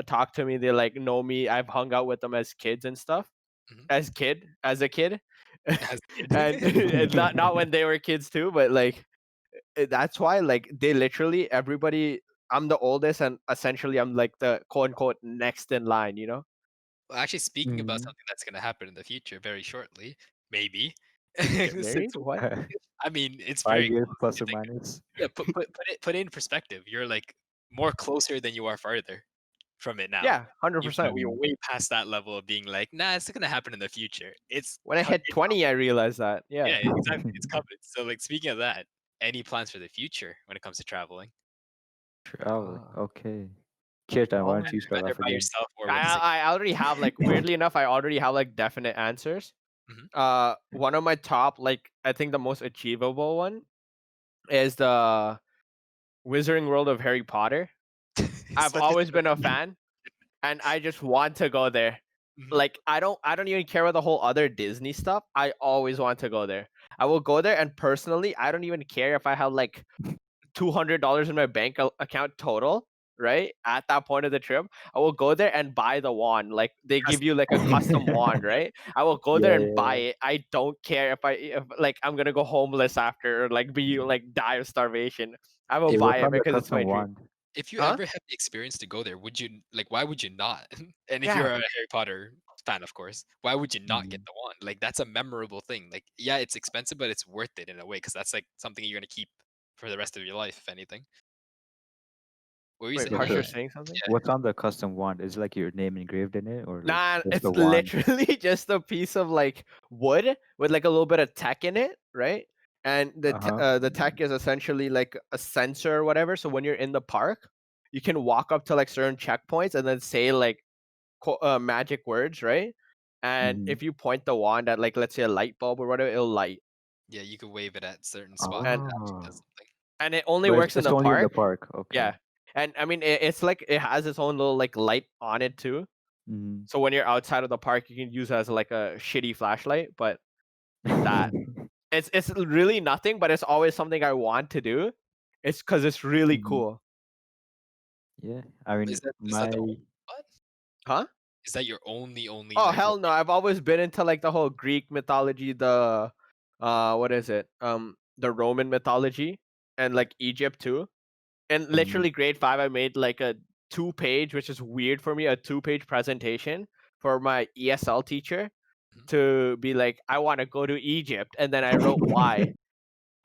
talk to me. They like know me. I've hung out with them as kids and stuff. Mhm. As a kid, As a and, kid. and not when they were kids too, but like that's why like they literally everybody. I'm the oldest, and essentially I'm like the quote unquote next in line. You know, Well, actually, speaking about Mhm. something that's gonna happen in the future, very shortly, maybe. get Since married. What? I mean, it's very 5 years close when plus you or think. minus. Yeah, put it in perspective. You're like more closer than you are farther from it now. Yeah, 100%. You're Mhm. way past that level of being like, nah, it's gonna happen in the future. When I hit 20, I realized that. Yeah. Yeah, exactly. It's coming. So, like, speaking of that, any plans for the future when it comes to traveling? Traveling. Ah. Okay. Kirtan, why Oh, don't you start Whether off by again? yourself or with the same. I already have like weirdly enough, I already have like definite answers. Mhm. One of my top like I think the most achievable one is the Wizarding World of Harry Potter. I've Such a always been a silly. fan, and I just want to go there. Mhm. Like I don't even care about the whole other Disney stuff. I always want to go there. I will go there, and personally, I don't even care if I have like $200 in my bank account total. Right at that point of the trip, I will go there and buy the wand. Like they give you Custom. like a custom wand, right? I will go there Yeah, and buy yeah, it. I don't care if like I'm gonna go homeless after or like be Mhm. like die of starvation. I will yeah. buy Work it on the because it's custom my dream. wand. If you Huh? ever have the experience to go there, would you like? Why would you not? And if you're Yeah, a Harry Potter fan, of course. Why would you not get Mhm. the wand? Like that's a memorable thing. Like yeah, it's expensive, but it's worth it in a way because that's like something you're gonna keep for the rest of your life, if anything. What were you Wait, saying? But Harsh, you're the saying something? Yeah. what's on the custom wand? Is like your name engraved in it, or like Nah, just it's the wand? literally just a piece of like wood with like a little bit of tech in it, right? And Uh huh. the tech is essentially like a sensor or whatever. So when you're in the park, you can walk up to like certain checkpoints and then say like magic words, right? And Hmm. if you point the wand at like let's say a light bulb or whatever, it'll light. Yeah, you could wave it at certain spots And and it actually Oh, does something. it only but works in it's the only in the park. park. Okay. Yeah. And I mean it's like it has its own little like light on it too. Hmm. So when you're outside of the park, you can use it as like a shitty flashlight, but that it's really nothing, but it's always something I want to do. It's because it's really Hmm. cool. Yeah, I mean, Is that the my only what? Huh? Is that your only Oh like hell no! I've always been into like the whole Greek mythology, the what is it? The Roman mythology, and like Egypt too. And Mhm. literally grade 5, I made like a 2-page, which is weird for me, a 2-page presentation for my ESL teacher Mhm. to be like, I want to go to Egypt, and then I wrote why.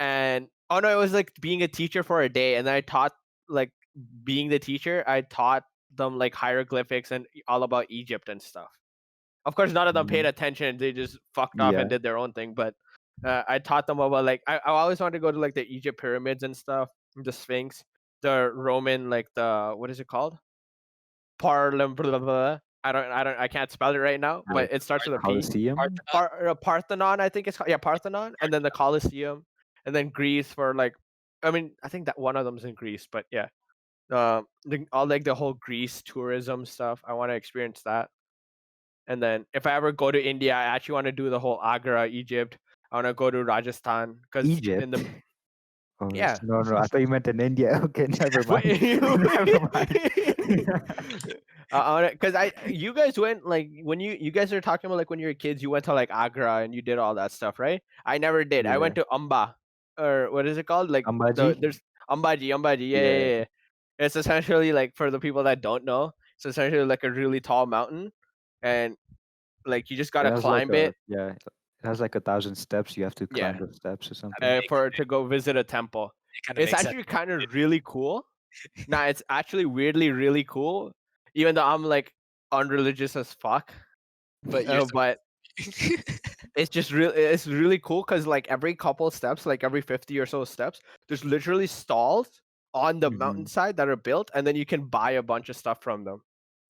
And oh no, it was like being a teacher for a day, and then I taught like being the teacher. I taught them like hieroglyphics and all about Egypt and stuff. Of course, none of them paid Mhm. attention. They just fucked off and Yeah, did their own thing. But I taught them about like I always wanted to go to like the Egypt pyramids and stuff, the Sphinx, the Roman like the what is it called? Parlam. Blah, blah, blah. I can't spell it right now, the but it starts with a P. Colosseum. Parthenon, I think it's called. Yeah, Parthenon, and then the Parthenon. Colosseum, and then Greece for like, I mean, I think that one of them's in Greece, but yeah, all like the whole Greece tourism stuff. I want to experience that, and then if I ever go to India, I actually want to do the whole Agra, Egypt. I want to go to Rajasthan because in the Egypt. Oh yeah. no, no, I thought you meant in India. Okay, never mind. Wait, Never mind. because you guys went like when you guys are talking about like when you were kids, you went to like Agra and you did all that stuff, right? I never did. I Yeah, went to Amba, or what is it called? Like Ambaji. there's Ambaji. Yeah, Yeah, yeah, yeah. It's essentially like for the people that don't know, it's essentially like a really tall mountain, and like you just it gotta has like climb it. it has like 1,000 steps. You have to climb Yeah, those steps or I mean, something. for to go visit a temple. it kind of It's makes sense. actually kind of really cool. Nah, it's actually weirdly really cool, even though I'm like unreligious as fuck. But you're But it's just it's really cool because like every couple steps, like every 50 or so steps, there's literally stalls on the Hmm. mountainside that are built, and then you can buy a bunch of stuff from them.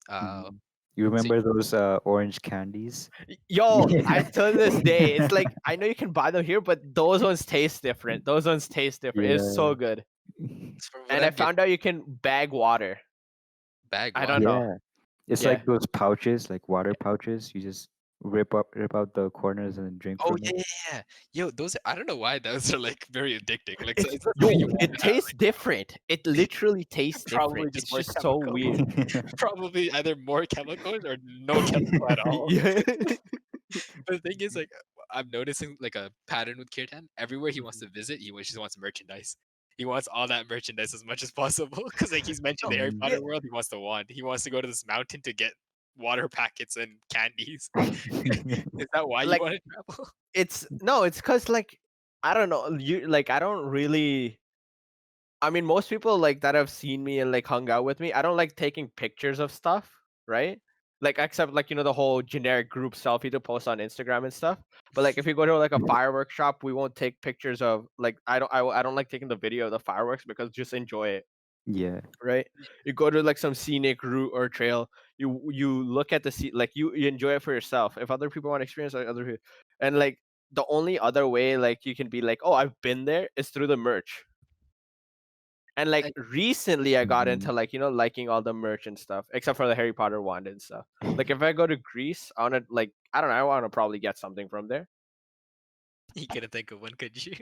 uh, Hmm. You so remember those orange candies? Yo, I Yeah, to this day, it's like I know you can buy them here, but those ones taste different. Those ones taste different. It's yeah, so good. for And I them get found out you can bag water. bag I don't water. know. yeah. It's Yeah. like those pouches, like water pouches. You just rip out the corners and then drink Oh from yeah, it. yeah, yeah. Yo, those I don't know why those are like very addicting. Like so It's it's not something yo, you want it to have. tastes different. It literally tastes Probably different. just It's more just so chemicals. weird. Probably either more chemicals or no chemical at all. Yeah. But the thing is, like, I'm noticing like a pattern with Kirtan. Everywhere he wants to visit, he just wants merchandise. He wants all that merchandise as much as possible. Because like he's mentioned No, the Harry Mhm. yeah, Potter world, he wants the wand. He wants to go to this mountain to get water packets and candies. Is that why you like want to travel? it's no, it's cause like I don't know. You like I don't really. I mean, most people like that have seen me and like hung out with me. I don't like taking pictures of stuff, right? Like except like the whole generic group selfie to post on Instagram and stuff. But like if you go to like a fireworks shop, we won't take pictures of like I don't like taking the video of the fireworks because just enjoy it, Yeah. right? You go to like some scenic route or trail, you look at the like you enjoy it for yourself. If other people want to experience like other people, and like the only other way like you can be like, oh, I've been there is through the merch. And like I, recently I got into Mhm. like liking all the merch and stuff, except for the Harry Potter wand and stuff. Like if I go to Greece, I wanna like I don't know, I wanna probably get something from there. you couldn't think of one, could you?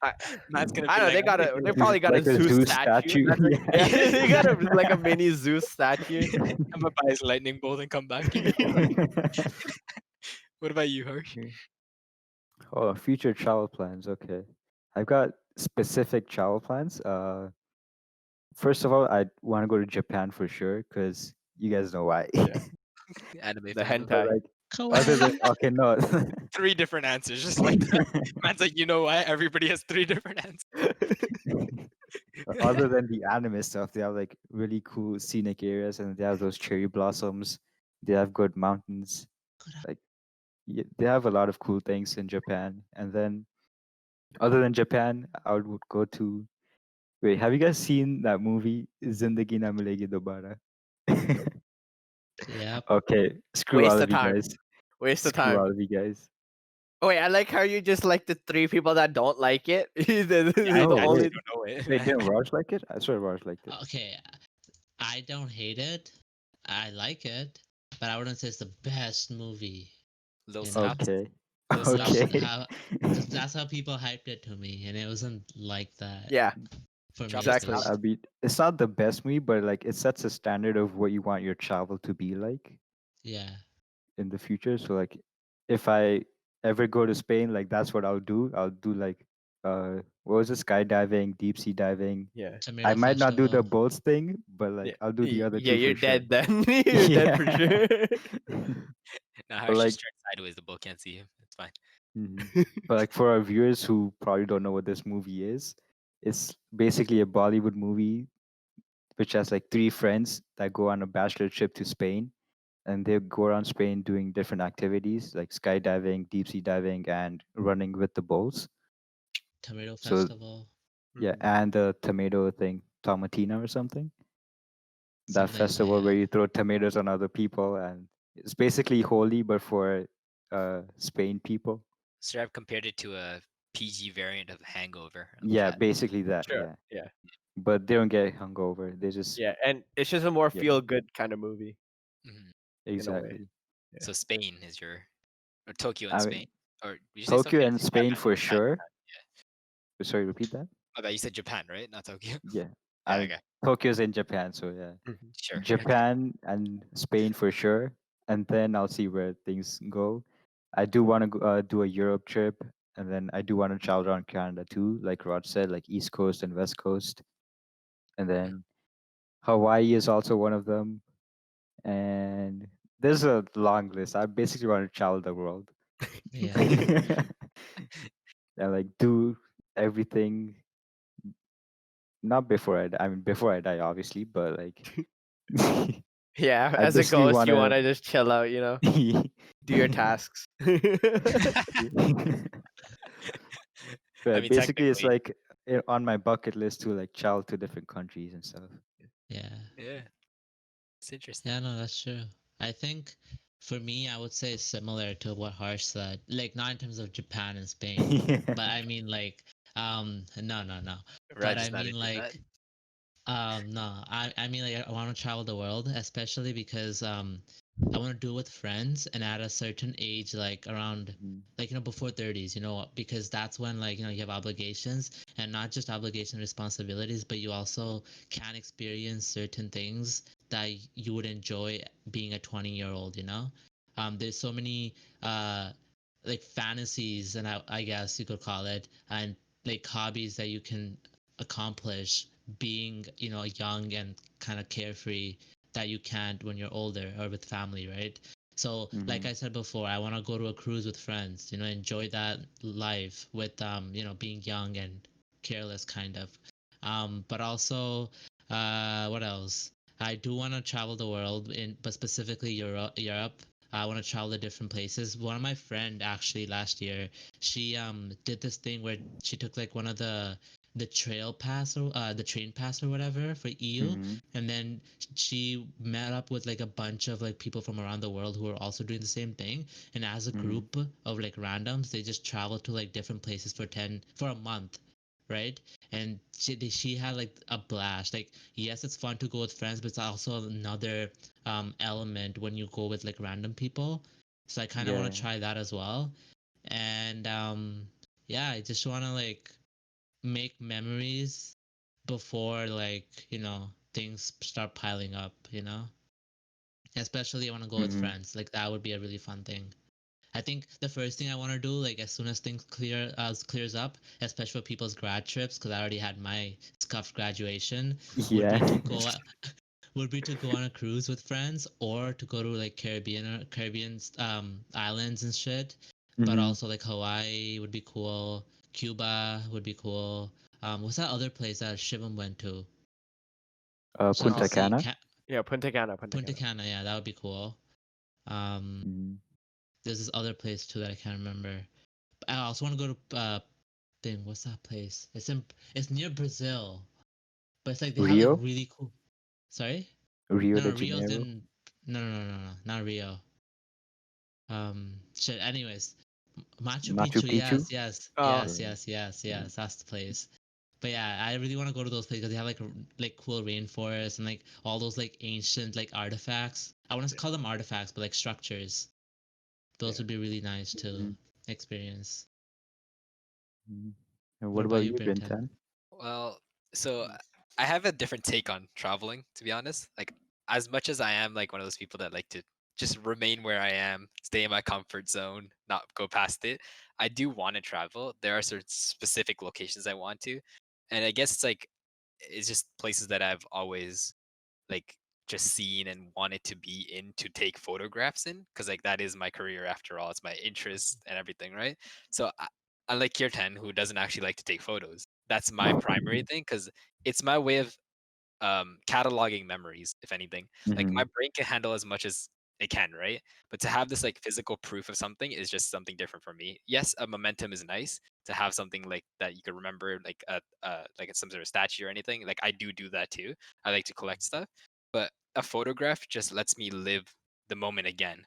I Man's gonna I be don't know, like, I'm they thinking probably got a Like a Zeus Zeus statue. statue. Yeah, Yeah. they got a like a mini Zeus statue. I'm gonna buy his lightning bolt and come back. What about you, Harsh? Oh, future travel plans. Okay. I've got specific travel plans. First of all, I want to go to Japan for sure because you guys know why. Yeah. Anime The fandom. But hentai. like other than Kawaii. okay, no. 3 different answers, just like that. Man's like, you know what? Everybody has 3 different answers. Other than the anime stuff, they have like really cool scenic areas, and they have those cherry blossoms. They have good mountains. Like they have a lot of cool things in Japan. And then other than Japan, I would go to. Wait, have you guys seen that movie Zindagi Na Milegi Dobara? Yep. Okay, screw Waste all of of you time. guys. Waste of Screw time. all of you guys. Oh, wait, I like how you just like the 3 people that don't like it. Yeah, I The No, only. wait. actually don't know it. Wait, didn't Raj like it? I swear Raj liked it. Okay, I don't hate it. I like it, but I wouldn't say it's the best movie. Little You know, snaps. Okay. Little that's snaps. Okay. how because that's how people hyped it to me, and it wasn't like that Yeah, for me Drop at a exactly. snap. I least. mean, it's not the best movie, but like it sets a standard of what you want your travel to be like Yeah, in the future. So like, if I ever go to Spain, like that's what I'll do. I'll do like, what was it? Skydiving, deep sea diving. Yeah. I Tomato might not do the Festival. boats thing, but Yeah. like I'll do the other Yeah, two you're for sure. dead then. You're dead for Yeah. sure. Now But Harsh like, just turned sideways. The boat can't see him. It's fine. mhm. But like for our viewers who probably don't know what this movie is, it's basically a Bollywood movie which has like three friends that go on a bachelor trip to Spain, and they go around Spain doing different activities like skydiving, deep sea diving, and running with the bulls. Tomato So Festival. yeah, Mhm. and the tomato thing, tomatina or something. That Something like that. festival Yeah. where you throw tomatoes on other people, and it's basically holy, but for Spain people. So I've compared it to a PG variant of Hangover on the Yeah, chat. basically that. Sure. Yeah, Yeah. but they don't get hungover. They just Yeah, and it's just a more yeah, feel good kind of movie Mhm. in a way. exactly. Yeah. So Spain is your, or Tokyo and I Spain, mean, or did you say Tokyo Tokyo? and Spain Japan. for Japan. sure. Japan. Yeah. Sorry, repeat that. My bad. You said Japan, right? Not Tokyo. Yeah, I Yeah. mean Okay. Tokyo's in Japan, so yeah, Mhm. Sure. Japan and Spain for sure, and then I'll see where things go. I do want to do a Europe trip, and then I do want to travel around Canada too, like Rod said, like East Coast and West Coast, and then Hawaii is also one of them. And there's a long list. I basically want to travel the world. Yeah. And like do everything, not before I mean before I die obviously, but like Yeah, I as a basically ghost, want you want to to just chill out, do your tasks. I but mean, basically it's technically, like on my bucket list to like travel to different countries and stuff. Yeah. yeah, it's interesting. Yeah, no, that's true. I think for me, I would say similar to what Harsh said. Like not in terms of Japan and Spain, Yeah. but I mean like no. But Raj I is not mean into that. like no. I mean like I want to travel the world, especially because I want to do it with friends and at a certain age, like around Mhm. like before 30s, because that's when like you have obligations and not just obligation responsibilities, but you also can experience certain things that you would enjoy being a 20-year-old, there's so many like fantasies, and I guess you could call it, and like hobbies that you can accomplish being young and kind of carefree that you can't when you're older or with family, right? So like Mhm. I said before, I want to go to a cruise with friends, enjoy that life with being young and careless kind of. But also what else? I do want to travel the world, but specifically Europe. I want to travel to different places. One of my friend actually last year, she did this thing where she took like one of the train pass or whatever for EU, Mhm. and then she met up with like a bunch of like people from around the world who are also doing the same thing, and as a Mhm. group of like randoms, they just travel to like different places for a month, right? And she had like a blast. Like yes, it's fun to go with friends, but it's also another element when you go with like random people. So I kind of want Yeah. to try that as well. And yeah, I just want to like make memories before like things start piling up, especially I want to go with Mhm. friends. Like that would be a really fun thing. I think the first thing I want to do, like as soon as things clears up, especially for people's grad trips, because I already had my scuffed graduation, would Yeah. be to go would be to go on a cruise with friends or to go to like Caribbean islands and shit. But Mm-hmm. also like Hawaii would be cool. Cuba would be cool. What's that other place that Shivam went to? So the Punta Oh, sea, Cana. yeah, Punta Cana, Punta Punta Cana. Cana, yeah, that would be cool. Um, Mm-hmm. there's this other place too that I can't remember. I also want to go to thing. What's that place? It's near Brazil, but it's like they have like Rio, really cool. Sorry, Rio no, de no, Rio's Janeiro, in. No, not Rio. Shit. Anyways, Machu Machu Picchu. Picchu. Oh, Or, mm, Yes. That's the place. But yeah, I really want to go to those places because they have like cool rainforests and like all those like ancient like artifacts. I want to call them artifacts, but like structures. yeah. Those would be really nice to mhm, experience. mhm. And What what about about you, you, Birintan? Bintan? Well, so I have a different take on traveling, to be honest. Like, as much as I am like one of those people that like to just remain where I am, stay in my comfort zone, not go past it, I do want to travel. There are certain specific locations I want to, and I guess it's just places that I've always like just seen and wanted to be in to take photographs in, because like that is my career after all. It's my interest and everything, right? So unlike Kirtan, who doesn't actually like to take photos, that's my primary thing, because it's my way of cataloging memories, if anything. Like my Mm-hmm. brain can handle as much as it can, right? But to have this like physical proof of something is just something different for me. Yes, a momentum is nice to have something like that you could remember, like it's some sort of statue or anything. Like I do that too. I like to collect stuff, but a photograph just lets me live the moment again.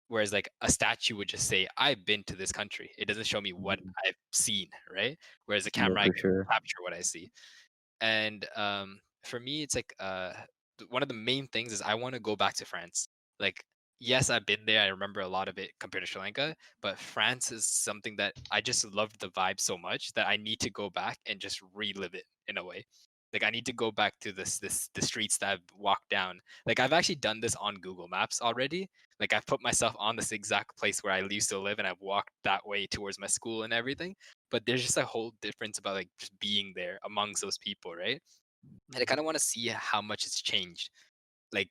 Whereas like a statue would just say, "I've been to this country." It doesn't show me what Hmm. I've seen, right? Whereas a Yeah, camera, I for can sure. capture what I see. And for me, it's like one of the main things is I want to go back to France. Like, yes, I've been there. I remember a lot of it compared to Sri Lanka, but France is something that I just loved the vibe so much that I need to go back and just relive it in a way. Like I need to go back to the streets that I've walked down. Like I've actually done this on Google Maps already. Like I've put myself on this exact place where I used to live and I've walked that way towards my school and everything, but there's just a whole difference about like just being there amongst those people, right? And I kind of want to see how much it's changed, like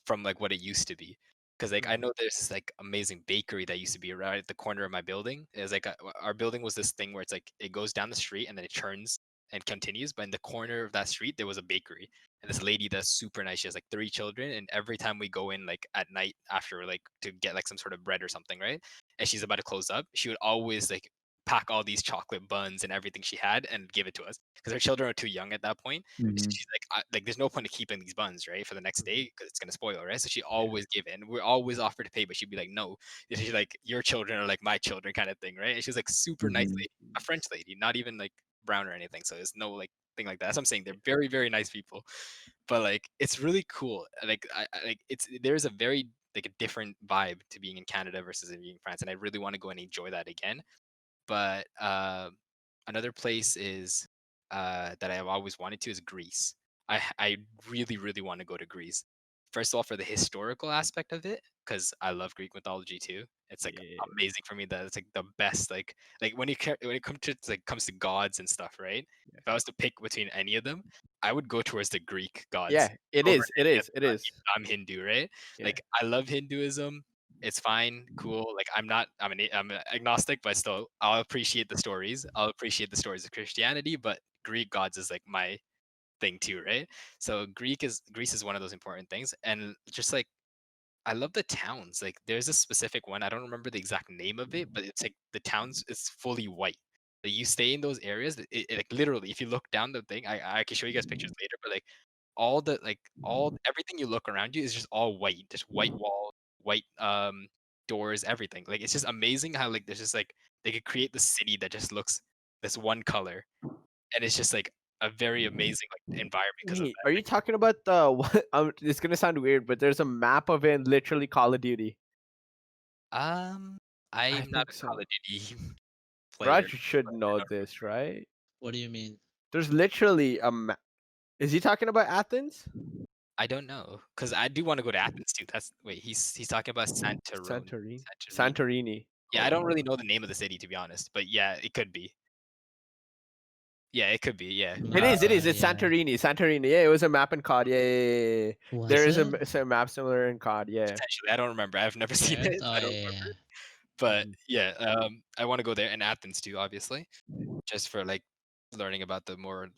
from like what it used to be. Because like I Mm. know there's this like amazing bakery that used to be right at the corner of my building. It's like our building was this thing where it's like it goes down the street and then it turns and continues. But in the corner of that street, there was a bakery, and this lady that's super nice. She has like 3 children, and every time we go in like at night after like to get like some sort of bread or something, right? And she's about to close up, she would always like pack all these chocolate buns and everything she had and give it to us because her children are too young at that point. Mm-hmm. She's like, like, there's no point of keeping these buns, right, for the next day because it's gonna spoil, right? So she Yeah. always give in. We're always offered to pay, but she'd be like, no. And she's like, your children are like my children, kind of thing, right? And she's like super nice Mm-hmm. lady, a French lady, not even like brown or anything. So there's no like thing like that. That's what I'm saying. They're very, very nice people, but like it's really cool. Like like it's there's a very like a different vibe to being in Canada versus being in France, and I really want to go and enjoy that again. But another place is that I've always wanted to is Greece. I really really want to go to Greece. First of all, for the historical aspect of it, because I love Greek mythology too. It's like Yeah. amazing for me that it's like the best. Like when it comes to like comes to gods and stuff, right? If I was to pick between any of them, I would go towards the Greek gods Yeah, it over is. It any of is. It them. is. I'm Hindu, right? Yeah. Like I love Hinduism. It's fine, cool. Like I'm agnostic, but still I'll appreciate the stories. I'll appreciate the stories of Christianity, but Greek gods is like my thing too, right? So Greece is one of those important things, and just like I love the towns. Like there's a specific one. I don't remember the exact name of it, but it's like the towns is fully white. Like you stay in those areas, like literally, if you look down the thing, I can show you guys pictures later, but like all everything you look around you is just all white, just white wall, white doors, everything. Like it's just amazing how like there's just like they could create the city that just looks this one color, and it's just like a very amazing like environment because of Wait, are you talking about the what? It's gonna sound weird, but there's a map of it in literally Call of Duty. that. I I'm not think a Call so. of Duty player, Raj should but know this, right? What do you mean? There's literally a map. Is he talking about Athens? I don't know because I do want to go to Athens too. That's wait, he's talking about Santorini. Santorini. Santorini. Santorini. Yeah, I don't really know the name of the city to be honest, but yeah, it could be. Yeah, it could be. Yeah. It is. It is. It's Yeah. Santorini. Santorini. Yeah, it was a map in COD. Yeah. Was There is it? a map similar in COD. Yeah. Potentially, I don't remember. I've never seen There? it. Oh I don't yeah. remember. But Mhm. yeah, I want to go there, and Athens too, obviously, just for like learning about the more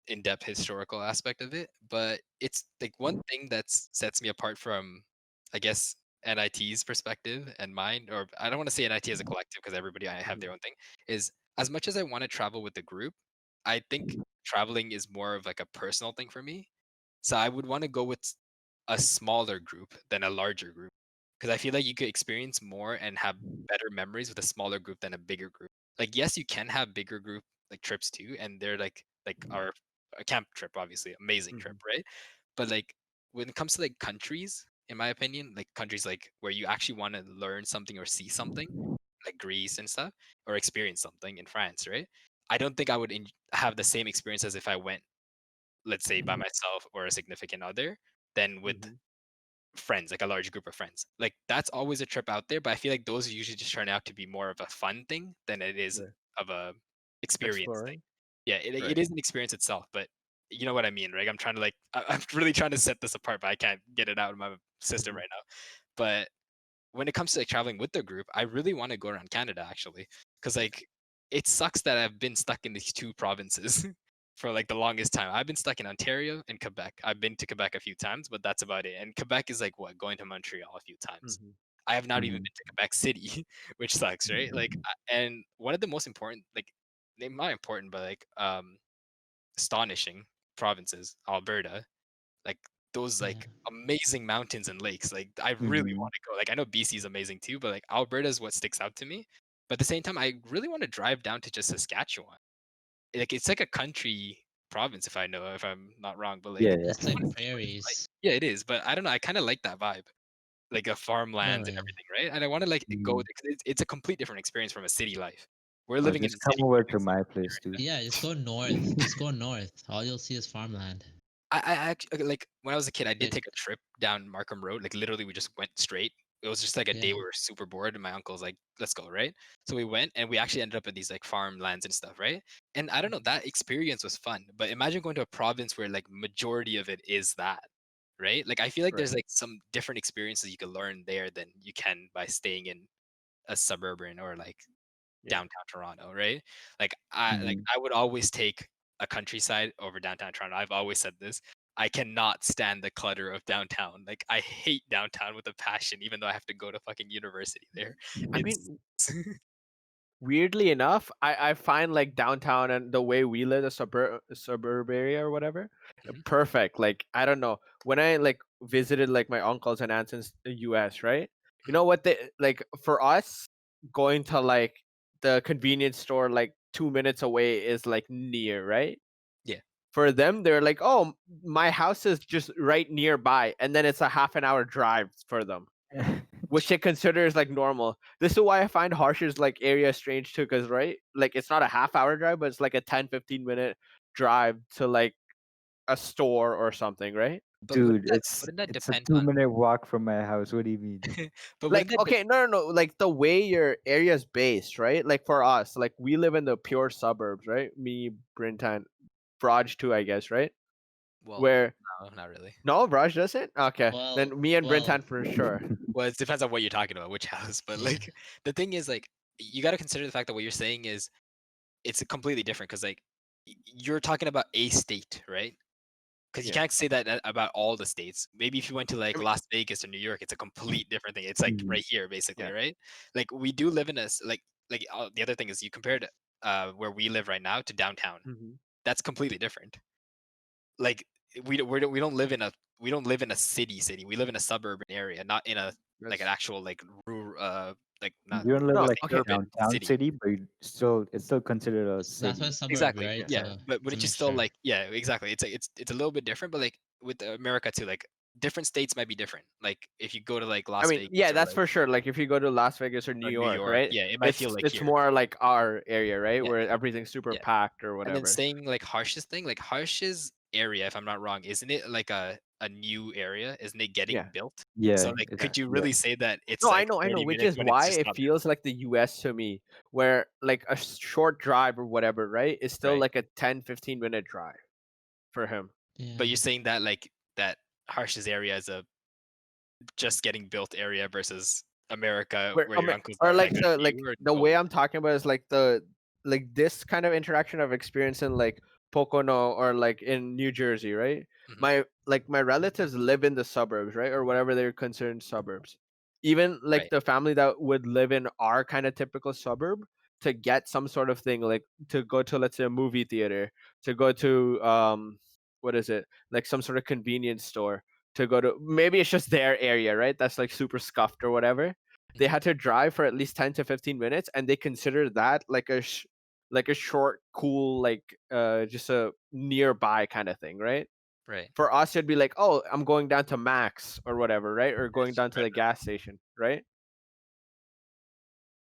in-depth historical aspect of it. But it's like one thing that sets me apart from, I guess, NIT's perspective and mine, or I don't want to say NIT as a collective because everybody I have their Mhm. own thing. Is as much as I want to travel with the group, I think traveling is more of like a personal thing for me. So I would want to go with a smaller group than a larger group because I feel like you could experience more and have better memories with a smaller group than a bigger group. Like yes, you can have bigger group like trips too, and they're like our a camp trip, obviously amazing trip, Mhm. right? But like when it comes to like countries, in my opinion, like countries like where you actually want to learn something or see something, like Greece and stuff, or experience something in France, right? I don't think I would have the same experience as if I went, let's say, by myself or a significant other, than with Mhm. friends, like a large group of friends. Like that's always a trip out there, but I feel like those usually just turn out to be more of a fun thing than it is Right. of a experience thing. Exploring. Yeah, it Right. is an experience itself, but you know what I mean, right? I'm trying to like I'm really trying to set this apart, but I can't get it out of my system Mhm. right now. But when it comes to like traveling with the group, I really want to go around Canada actually, because like it sucks that I've been stuck in these two provinces for like the longest time. I've been stuck in Ontario and Quebec. I've been to Quebec a few times, but that's about it. And Quebec is like what, going to Montreal a few times. Mhm. I have not even Mhm. been to Quebec City, which sucks, right? Like, and one of the most important, like, not important, but like, astonishing provinces, Alberta, like those Yeah. like amazing mountains and lakes. Like I really Mhm. want to go. Like I know BC is amazing too, but like Alberta is what sticks out to me. But at the same time, I really want to drive down to just Saskatchewan. Like it's like a country province, if I'm not wrong. But like Yeah, It's I yeah. like want to see what it's like. prairies. Yeah, it is. But I don't know. I kind of like that vibe, like a farmlands and Really. everything, right? And I want to like go Mhm. because it's a complete different experience from a city life. We're Oh, living in just a come city. over to my place, dude. Yeah, just go north. Just go north. All you'll see is farmland. I actually like when I was a kid, I did Like, take a trip down Markham Road. Like literally, we just went straight. It was just like a day yeah. we were super bored, and my uncle's like, "Let's go," right? So we went, and we actually ended up in these like farmlands and stuff, right? And I don't know, that experience was fun. But imagine going to a province where like majority of it is that, right? Like I feel like Right. there's like some different experiences you can learn there than you can by staying in a suburban or like Yeah. downtown Toronto, right? Mhm. I would always take a countryside over downtown Toronto. I've always said this. I cannot stand the clutter of downtown. Like I hate downtown with a passion, even though I have to go to fucking university there. I It's mean, weirdly enough, I find like downtown and the way we live, the suburb area or whatever, Mhm. perfect. Like I don't know, when I like visited like my uncles and aunts in the U.S., right? You Mhm. know what they like for us going to like the convenience store like 2 minutes away is like near, right? Yeah. For them, they're like, oh, my house is just right nearby, and then it's a half an hour drive for them, which they consider is like normal. This is why I find Harsher's like area strange too, because right, like it's not a half-hour drive, but it's like a 10-15 minute drive to like a store or something, right? But Dude, wouldn't that it's a depend on 2 minute walk from my house. What do you mean? but wouldn't Like, that okay, no, no, no, like the way your area is based, right? Like for us, like we live in the pure suburbs, right? Me, Brintan, Vraj too, I guess, right? well, Where no, not really. no, Vraj doesn't. Okay, Well, then me and well, Brintan for sure. Well, it depends on what you're talking about, which house. But yeah. like the thing is like you got to consider the fact that what you're saying is it's completely different because like you're talking about a state, right? Because you Yeah, can't say that about all the states. Maybe if you went to I like mean, Las Vegas or New York, it's a complete different thing. It's like Mhm. right here, basically, yeah. right? Like we do live in like the other thing is you compared where we live right now to downtown. Hmm. That's completely different. Like we don't live in a city. We live in a suburban area, not in a like an That's actual like rural like not You don't live I no, was like saying okay. urban downtown city. city, but it's still considered a That's why city. suburb, Exactly. right? Yeah. Yeah. But To wouldn't you make still sure. like yeah, exactly. It's a little bit different, but like with America too, like different states might be different. Like if you go to like I Las mean, Vegas yeah, or that's like for sure. Like if you go to Las Vegas or New or New York, York, right? yeah, it might feel It's like it's here. more like our area, right, Yeah. where everything's super Yeah. packed or And then whatever. saying like Harsh's thing, like Harsh's area, if I'm not wrong, isn't it like a a new area? Isn't it getting Yeah. built? So Yeah, like, Yeah. could you yeah. really say that it's No, like I 30 know, which minutes is when it's why just it not feels like the US to me, where like a short drive or whatever, right, is still right? like a 10-15 minute drive for him. But Yeah. you're saying that like that Harsh's area is a just getting built area versus America, Where where your uncles or are like like a like few or the way both, I'm talking about is like the like this kind of interaction I've experienced in like Pocono or like in New Jersey, right? Mhm. My relatives live in the suburbs, right? Or whatever they're considered suburbs. Even like right? the family that would live in our kind of typical suburb, to get some sort of thing, like to go to, let's say, a movie theater, to go to what is it? Like some sort of convenience store, to go to, maybe it's just their area, right? That's like super scuffed or whatever. They Mhm. had to drive for at least 10 to 15 minutes, and they consider that like like a short, cool, like just a nearby kind of thing, right? Right. For us it'd be like, oh, I'm going down to Max or whatever, right? Or going down to Right. the gas station, right?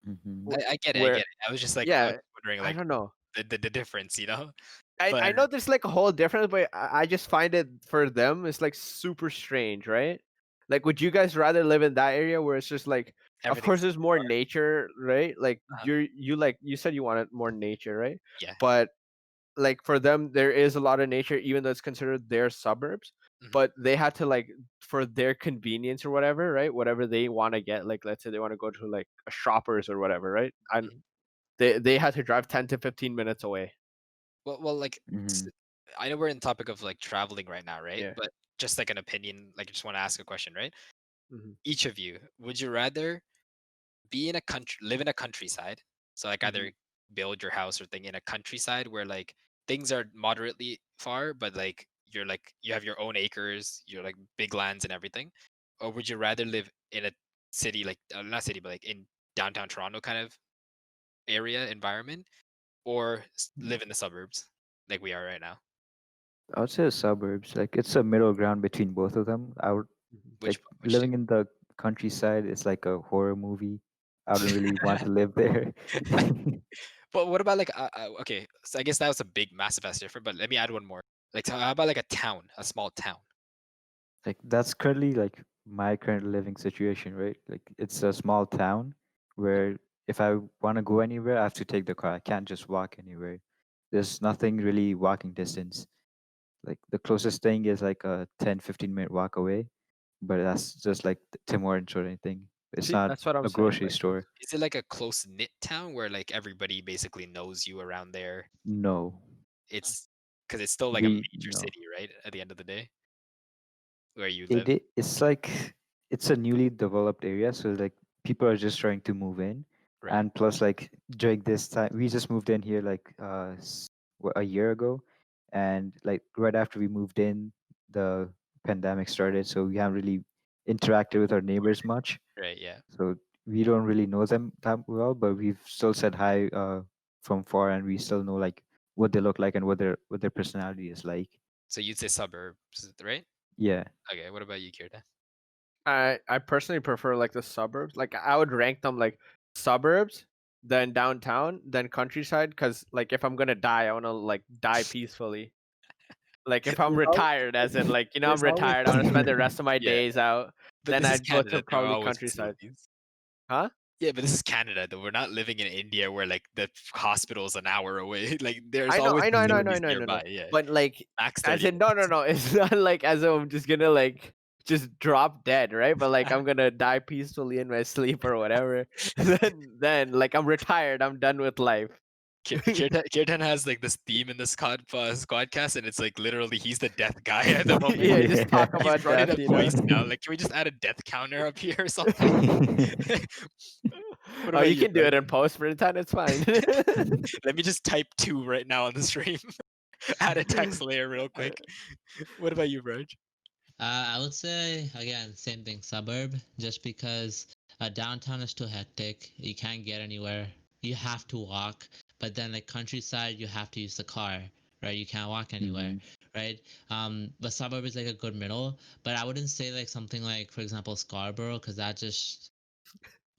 Hmm. I get it. I get Where it. I was just like, yeah, wondering I like don't know. the difference, you know? I But know there's like a whole difference, but I just find it for them it's like super strange, right? Like, would you guys rather live in that area where it's just like, of everything's course there's more far. nature, right? Like Uh-huh. you like you said you wanted more nature, right? Yeah. But like for them there is a lot of nature even though it's considered their suburbs, Mhm. but they had to like, for their convenience or whatever, right? Whatever they want to get, like let's say they want to go to like a shoppers or whatever, right? And Mhm. they had to drive 10 to 15 minutes away. Well, like, Hmm. I know we're in the topic of like traveling right now, right? Yeah. But just like an opinion, like I just want to ask a question, right? Hmm. Each of you, would you rather be in a country, live in a countryside? So like Hmm. either build your house or thing in a countryside where like things are moderately far, but like you're like you have your own acres, you're like big lands and everything, or would you rather live in a city like not city, but like in downtown Toronto kind of area environment, or live in the suburbs like we are right now? I would say the suburbs. Like it's a middle ground between both of them. I would like Which two? living in the countryside. It's like a horror movie. I don't really want to live there. But what about like okay? So I guess that was a big, massive ass different. But let me add one more. Like, so how about like a town, a small town? Like that's currently like my current living situation, right? Like it's a small town where if I want to go anywhere, I have to take the car. I can't just walk anywhere. There's nothing really walking distance. Like the closest thing is like a 10-15 minute walk away, but that's just like Tim Hortons or anything. It's See, not that's what I'm a saying. grocery Like, store. Is it like a close knit town where like everybody basically knows you around there? No, It's because it's still like a we major no. city, right? At the end of the day, where you live, It's like it's a newly developed area, so like people are just trying to move in, right? and plus like during this time we just moved in here like a year ago, and like right after we moved in, the pandemic started, so we haven't really interacted with our neighbors much. Right. Yeah. So we don't really know them that well, but we've still said hi from far, and we still know like what they look like and what their personality is like. So you'd say suburbs, right? Yeah. Okay. What about you, Kirta? I personally prefer like the suburbs. Like I would rank them like suburbs, then downtown, then countryside. Because like if I'm gonna die, I want to like die peacefully. Like if I'm There's always retired, as in like, I'm there's always retired, I want to spend the rest of my yeah, days out. but Then this is I'd go to Canada. There are probably always countryside. facilities. Huh? Yeah, but this is Canada, though. We're not living in India where like the hospital's an hour away. Like there's I know, always I know, I know, I know, I facilities know, I know, nearby. no. Yeah, But like, max as 30 in, no, no, minutes. no. It's not like as though I'm just gonna like just drop dead, right? But like I'm gonna die peacefully in my sleep or whatever. Then like I'm retired. I'm done with life. Kirtan has like this theme in the squadcast, and it's like literally he's the death guy at the moment. Yeah, just talk He's about brought in death, a you know. voice now. Like, can we just add a death counter up here or something? What Oh, about you you, can do bro? it in post, Birintan. It's fine. Let me just type 2 right now on the stream. Add a text layer real quick. What about you, Vraj? I would say again, same thing, suburb, just because downtown is too hectic. You can't get anywhere. You have to walk. But then like countryside, you have to use the car, right? You can't walk anywhere, Hmm. right? But suburb is like a good middle. But I wouldn't say like something like, for example, Scarborough, because that just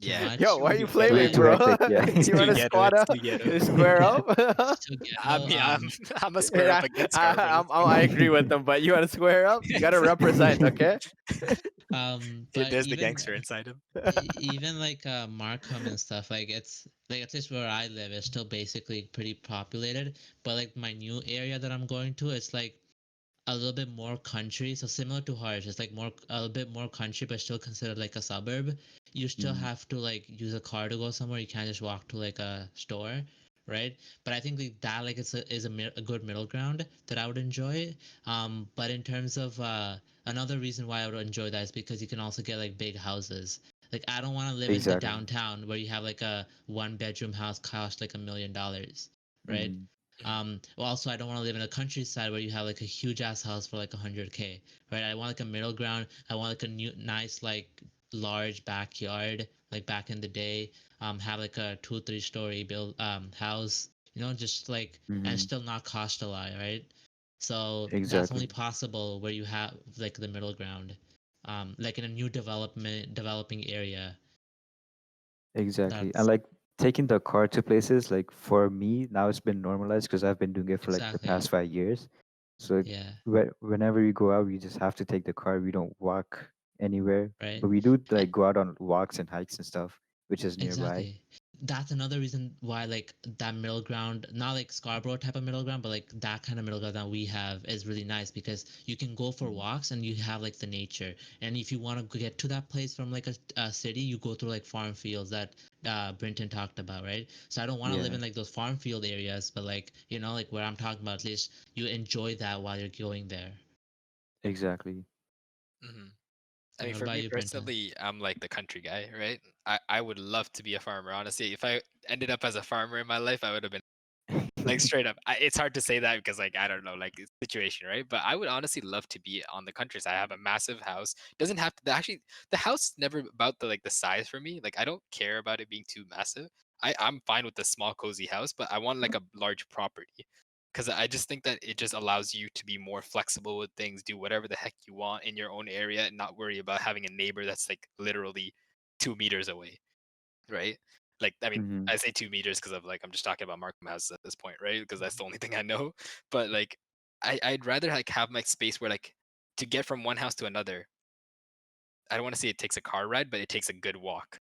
too Yeah. Yo, much. why are you Too flaming, Too bro? hectic. Yeah. It's You want too to ghetto. squat It's up? too ghetto. Square up? It's too I ghetto. mean, I'm a square up Yeah, against carbon. I agree with them, but you want to square up? You got to represent, okay? But There's the even gangster inside him. even like Markham and stuff, like it's like at least where I live, it's still basically pretty populated. But like my new area that I'm going to, it's like a little bit more country. So similar to Harsh, it's like more a little bit more country, but still considered like a suburb. You still Mm, have to like use a car to go somewhere. You can't just walk to like a store, right? But I think like that like a good middle ground that I would enjoy. But in terms of another reason why I would enjoy that is because you can also get like big houses. Like I don't want to live in the exactly. downtown where you have like a one bedroom house cost like $1 million, right? Mm, Well, also, I don't want to live in a countryside where you have like a huge ass house for like 100K, right? I want like a middle ground. I want like a new, nice, like large backyard, like back in the day. Have like a 2 or 3 story build house, just like and mm, still not cost a lot, right? So that's exactly. only possible where you have like the middle ground, like in a new developing area. Exactly. And That's like taking the car to places, like for me, now it's been normalized because I've been doing it for like the exactly, past 5 years. So yeah, whenever we go out, we just have to take the car. We don't walk anywhere, right. but we do like go out on walks and hikes and stuff, which is nearby. Exactly. That's another reason why like that middle ground, not like Scarborough type of middle ground, but like that kind of middle ground that we have is really nice because you can go for Mm, walks and you have like the nature. And if you want to get to that place from like a city, you go through like farm fields that Brinton talked about, right? So I don't want to live yeah, in like those farm field areas, but like like where I'm talking about, at least you enjoy that while you're going there. exactly. Hmm. I And mean, what for about me you, Brinton? personally, I'm like the country guy, right? I would love to be a farmer. Honestly, if I ended up as a farmer in my life, I would have been like straight up. It's hard to say that because like I don't know, like it's situation, right? But I would honestly love to be on the countryside. I have a massive house. Doesn't have to actually the house is never about the size for me. Like I don't care about it being too massive. I'm fine with the small cozy house, but I want like a large property because I just think that it just allows you to be more flexible with things, do whatever the heck you want in your own area, and not worry about having a neighbor that's like literally 2 meters away, right? Like, I mean, Hmm. I say 2 meters because of like I'm just talking about Markham houses at this point, right? Because that's the only thing I know. But like, I'd rather like have my space where like to get from one house to another. I don't want to say it takes a car ride, but it takes a good walk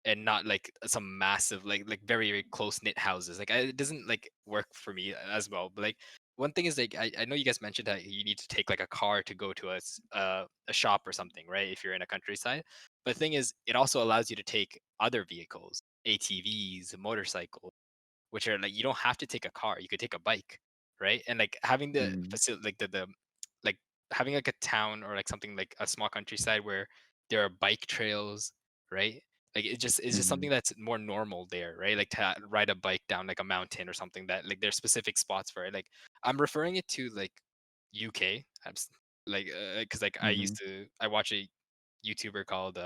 and not like some massive like very, very close knit houses. Like it doesn't like work for me as well. But like one thing is like I know you guys mentioned that you need to take like a car to go to a shop or something, right? If you're in a countryside. But the thing is, it also allows you to take other vehicles, ATVs, motorcycles, which are like you don't have to take a car. You could take a bike, right? And like having the Hmm. facility, like the like having like a town or like something like a small countryside where there are bike trails, right? Like it's just Hmm. something that's more normal there, right? Like to ride a bike down like a mountain or something that like there's specific spots for it. Like I'm referring it to like UK. Like because like Hmm. I watch a YouTuber called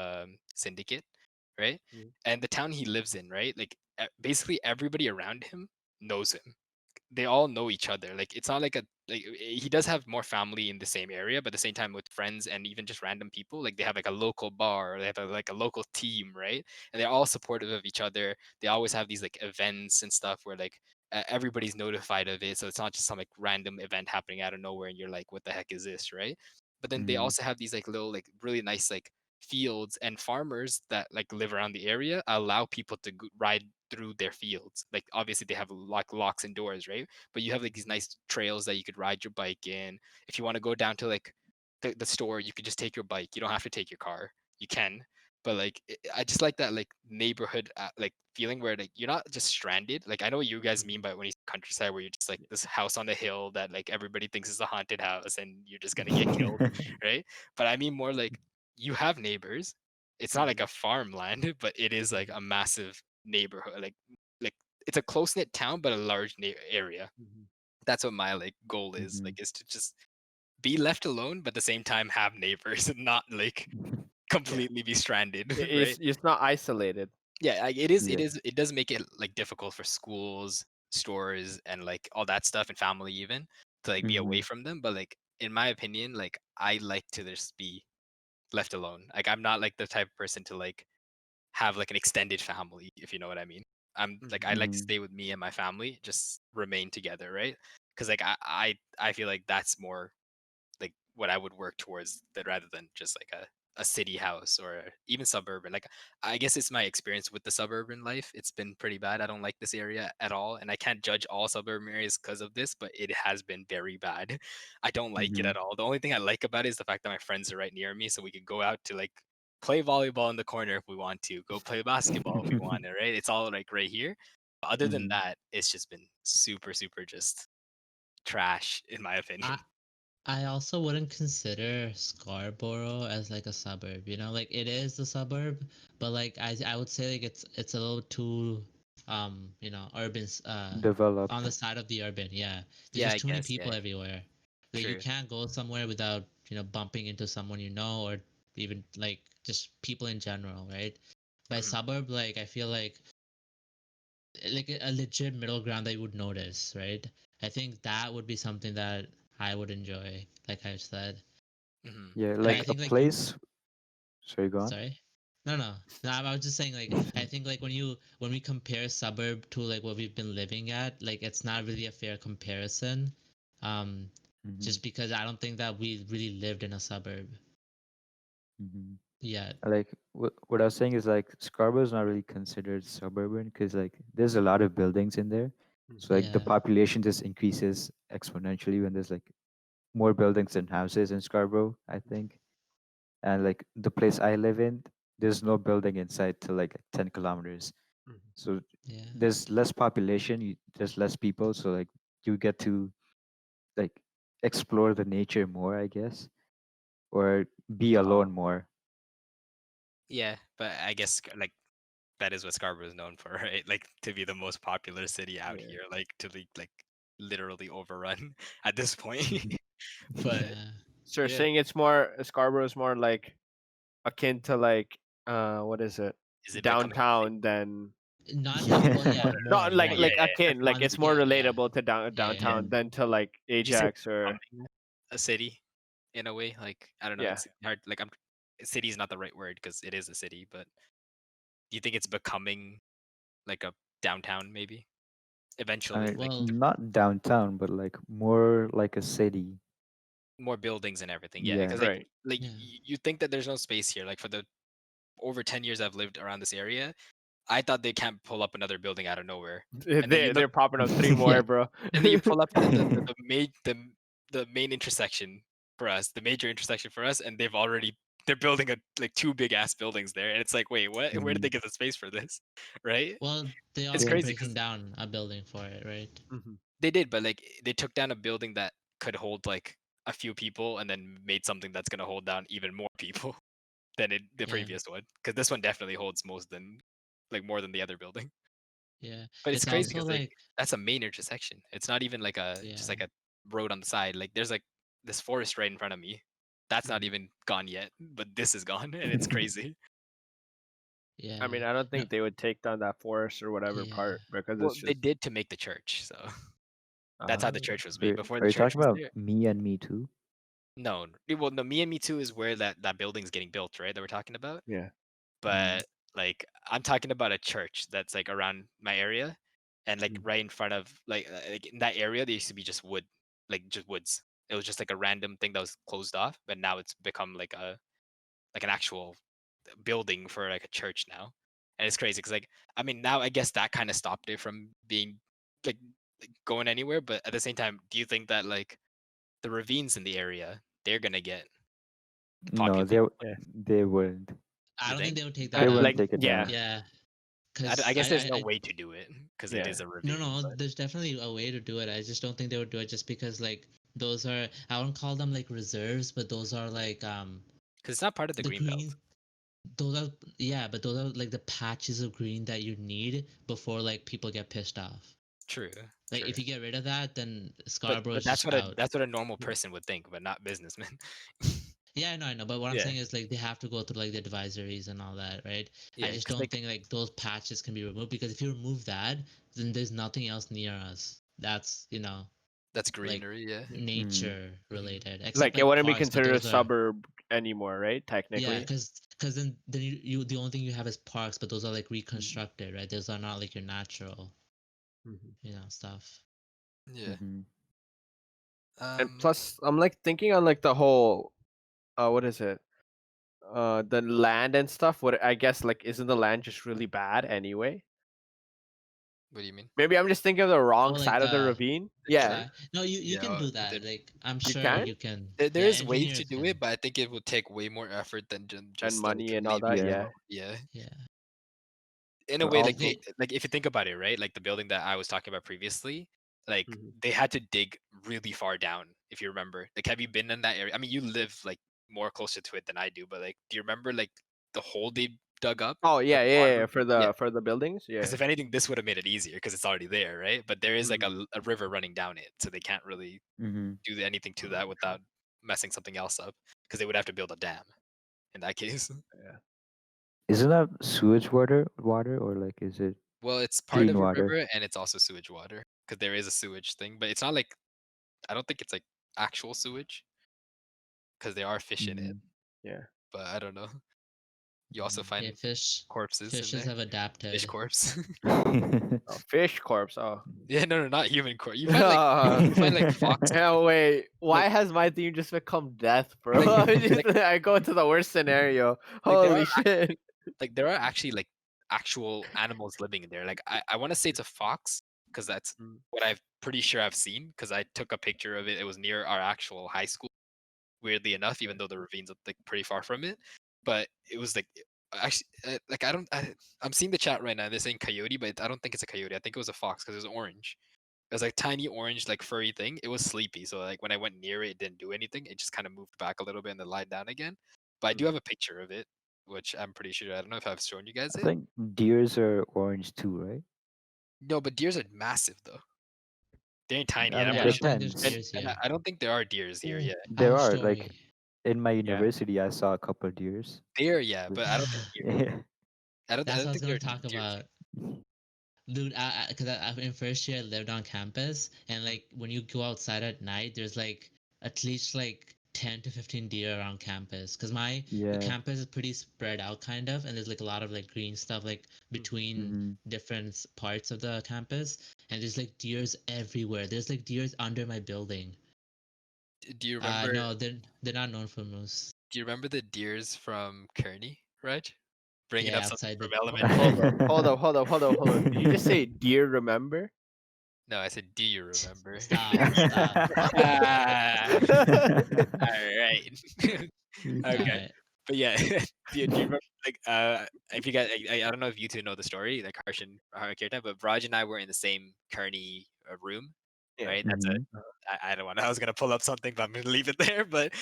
Syndicate, right? Mhm. And the town he lives in, right? Like basically everybody around him knows him. They all know each other. Like it's not like a like he does have more family in the same area, but at the same time with friends and even just random people, like they have like a local bar or they have like a local team, right? And they're all supportive of each other. They always have these like events and stuff where like everybody's notified of it, so it's not just some like random event happening out of nowhere and you're like, what the heck is this, right? But then they Hmm. also have these like little like really nice like fields and farmers that like live around the area allow people to ride through their fields. Like obviously they have like locks and doors, right? But you have like these nice trails that you could ride your bike in. If you want to go down to like the store, you could just take your bike. You don't have to take your car. You can. But like I just like that like neighborhood like feeling where like you're not just stranded. Like I know what you guys mean by when you say countryside where you're just like this house on the hill that like everybody thinks is a haunted house and you're just gonna get killed, right? But I mean more like you have neighbors. It's not like Mhm. a farmland, but it is like a massive neighborhood. Like it's a close knit town, but a large area. Mhm. That's what my like goal is. Hmm. Like is to just be left alone, but at the same time have neighbors and not like Yeah. completely be stranded, right? It's not isolated. Yeah, it is. It Yeah. is. It does make it like difficult for schools, stores, and like all that stuff, and family even to like be away Hmm. from them. But like in my opinion, like I like to just be left alone. Like I'm not like the type of person to like have like an extended family, if you know what I mean. I'm like I like to stay with me and my family, just remain together, right? Because like I feel like that's more like what I would work towards that rather than just like a city house or even suburban. Like I guess it's my experience with the suburban life. It's been pretty bad. I don't like this area at all, and I can't judge all suburban areas because of this, but it has been very bad. I don't like it Mm-hmm. at all. The only thing I like about it is the fact that my friends are right near me, so we could go out to like play volleyball in the corner if we want to, go play basketball if we want to, right? It's all like right here. But other than Mm-hmm. that, it's just been super, super just trash in my opinion. I also wouldn't consider Scarborough as like a suburb, you know, like it is a suburb, but like I would say like it's a little too you know, on the Developed. side of the urban, yeah. There's Yeah, just I too many guess. people Yeah, everywhere. Like you true. can't go somewhere without, you know, bumping into someone you know or even like just people in general, right? By Mhm. suburb, like I feel like a legit middle ground that you would notice, right? I think that would be something that I would enjoy, like I said. Mhm. Yeah, But I I like a think like when place. Sorry, go on. sorry. No, I was just saying like I think like when we compare suburb to like what we've been living at, like it's not really a fair comparison. Um Mm-hmm. just because I don't think that we really lived in a suburb Mm-hmm. yet. Like what I was saying is like Scarborough is not really considered suburban because like there's a lot of buildings in there, so like the Yeah. population just increases exponentially when there's like more buildings than houses in Scarborough, I think. And like the place I live in, there's no building inside till like 10 kilometers. So Yeah. there's less population, there's less people, so like you get to like explore the nature more, I guess, or be alone more. Yeah, but I guess like that is what Scarborough is known for, right? Like to be the most popular city out Yeah. here, like to be like literally overrun at this point. But Yeah. So you're yeah, saying it's more Scarborough is more like akin to like what is it? is it becoming a city? Downtown than Not that well, Yeah. yeah, not Oh like yeah, more. like yeah, yeah. akin like On it's more Yeah, yeah. relatable to Yeah, yeah. Yeah. downtown than to like Would you say Ajax or becoming a city in a way? Like I don't know, yeah. it's hard. Like I'm city is not the right word because it is a city, but do you think it's becoming like a downtown maybe I eventually? mean, Like Well, not downtown, but like more like a city. more buildings and everything. Yeah, Yeah. because Right. like yeah. you think that there's no space here. Like for the over 10 years I've lived around this area, I thought they can't pull up another building out of nowhere. And then you look They're popping up three more, bro. and then you pull up the main intersection for us, the major intersection for us, and they're building a like two big ass buildings there, and it's like, wait, what? Where did they Mhm. get the space for this? Right? Well, they It's also Yeah. crazy breaking because down a building for it, right? Mhm. they did, but like they took down a building that could hold like a few people, and then made something that's gonna hold down even more people than the Yeah. previous one. Because this one definitely holds most than like more than the other building. Yeah. But it's It's crazy also because like like that's a main intersection. It's not even like a just yeah. like a road on the side. Like there's like this forest right in front of me. That's not Mhm. even gone yet, but this is gone and it's crazy. I Yeah. mean, I don't No, think they would take down that forest or whatever yeah. part because Well, it's they just did to make the church, so that's how uh the church was made. Are, Before are the you church talking was about there, me and me too? no. Well, no, me and me too is where that building's getting built, right? That we're talking about. yeah. Mm. But like I'm talking about a church that's like around my area, and like Mm. right in front of like in that area there used to be just wood, like just woods. It was just like a random thing that was closed off, but now it's become like an actual building for like a church now, and it's crazy because like I mean now I guess that kind of stopped it from being like going anywhere, but at the same time, do you think that like the ravines in the area they're gonna get No, populated? Yeah. they wouldn't. I You don't think think? they would take They that wouldn't Like down. take it yeah. down. Yeah. I Cause guess there's no way to do it because it Yeah. is a no, ravine, no, but there's definitely a way to do it. I just don't think they would do it just because like those are I wouldn't call them like reserves, but those are like because it's not part of the the green belt. green those are yeah, but those are like the patches of green that you need before like people get pissed off. True, Like true. if you get rid of that, then But Scarborough but is just out. that's what a normal person would think, but not businessmen. Yeah, I know. But what I'm Yeah, saying is like they have to go through like the advisories and all that, right? I yeah, just because don't like think like those patches can be removed because if you remove that, then there's nothing else near us. That's that's like greenery. Yeah. Mm. nature Mhm. related, except Like it like wouldn't be parks, but considered a those are suburb anymore, right? yeah, Technically. Because then you the only thing you have is parks, but those are like reconstructed, right? Those are not like your natural, Mhm. stuff. Yeah. Mhm. And Um. plus, I'm like thinking on like the whole, what is it? The land and stuff. What I guess like isn't the land just really bad anyway? What do you mean? Maybe I'm just thinking of the Oh, wrong like side of the ravine. The Yeah, track? side. No, you Yeah. can do But that. Like I'm you sure can, you can. there Yeah, is ways to engineers do it, can. but I think it would take way more effort than and just like money and all maybe that. Yeah. Yeah. yeah. Yeah. In a But way, Like like also, they they. like if you think about it, right? Like the building that I was talking about previously, like Mhm. they had to dig really far down. If you remember, like have you been in that area? I mean, you live like more closer to it than I do, but like, do you remember like the hole they dug up Oh at yeah, the yeah, yeah, bottom? yeah, Yeah, for the buildings. because Yeah. if anything, this would have made it easier because it's already there, right? But there is like Mhm. a river running down it, so they can't really mhm. do anything to that True. without messing something else up because they would have to build a dam in that case. Yeah. Isn't that sewage water, or like is it Well, it's part clean of a water? river and it's also sewage water because there is a sewage thing, but it's not like I don't think it's like actual sewage because there are fish in it, Mhm. Yeah. but I don't know. You also Mhm. Yeah, find corpses in fishes there, have fish adapted. corpse. Oh, fish corpse. Oh. Yeah, no, no, not human corpse. You find like fox, Yeah, wait. like Why has my theme just become death, bro? like like I go to the worst scenario. like there are Holy shit. there are actually like actual animals living in there. Like I want to say it's a fox because that's Mm, what I've pretty sure I've seen because I took a picture of it. It was near our actual high school. Weirdly enough, even okay. though the ravine's like pretty far from it, but it was like actually like I'm seeing the chat right now. They're saying coyote, but I don't think it's a coyote. I think it was a fox because it was orange. It was like tiny orange like furry thing. It was sleepy, so like when I went near it, it didn't do anything. It just kind of moved back a little bit and then lied down again. But I do Mm. have a picture of it, which I'm pretty sure I don't know if I've shown you guys I it. think deers are orange too, right? No, but deers are massive though. They ain't tiny, I and I'm mean, Yeah, I pretty Yeah. don't sure. think there's And depends. deers And here. I don't think there are deers here. Oh, Yeah, I There have a are like story. in my yeah. university, I saw a couple deers. there, yeah, But but I don't think deer. yeah. I That's what don't I was think gonna there are talk deers. about. Dude, because in first year I lived on campus, and like when you go outside at night, there's like at least like 10 to 15 deer around campus. Because my Yeah. campus is pretty spread out, kind of, and there's like a lot of like green stuff like Mhm. between Hmm. different parts of the campus, and there's like deers everywhere. There's like deers under my building. Do you remember? No, they're not known for moose. Do you remember the deers from Kearney, right? Bringing up Yeah, something outside from the. elementary. Hold up. Hold up. Hold up. Hold up. Hold up. Did you just say dear remember? No, I said, do you remember? Stop. Ah, all right. Okay, Alright. but yeah, do you remember like if you guys I don't know if you two know the story like Harsh and Kirtan, but Vraj and I were in the same Kearney room, Yeah. right? That's a Hmm. I don't want. I was gonna pull up something, but I'm gonna leave it there. But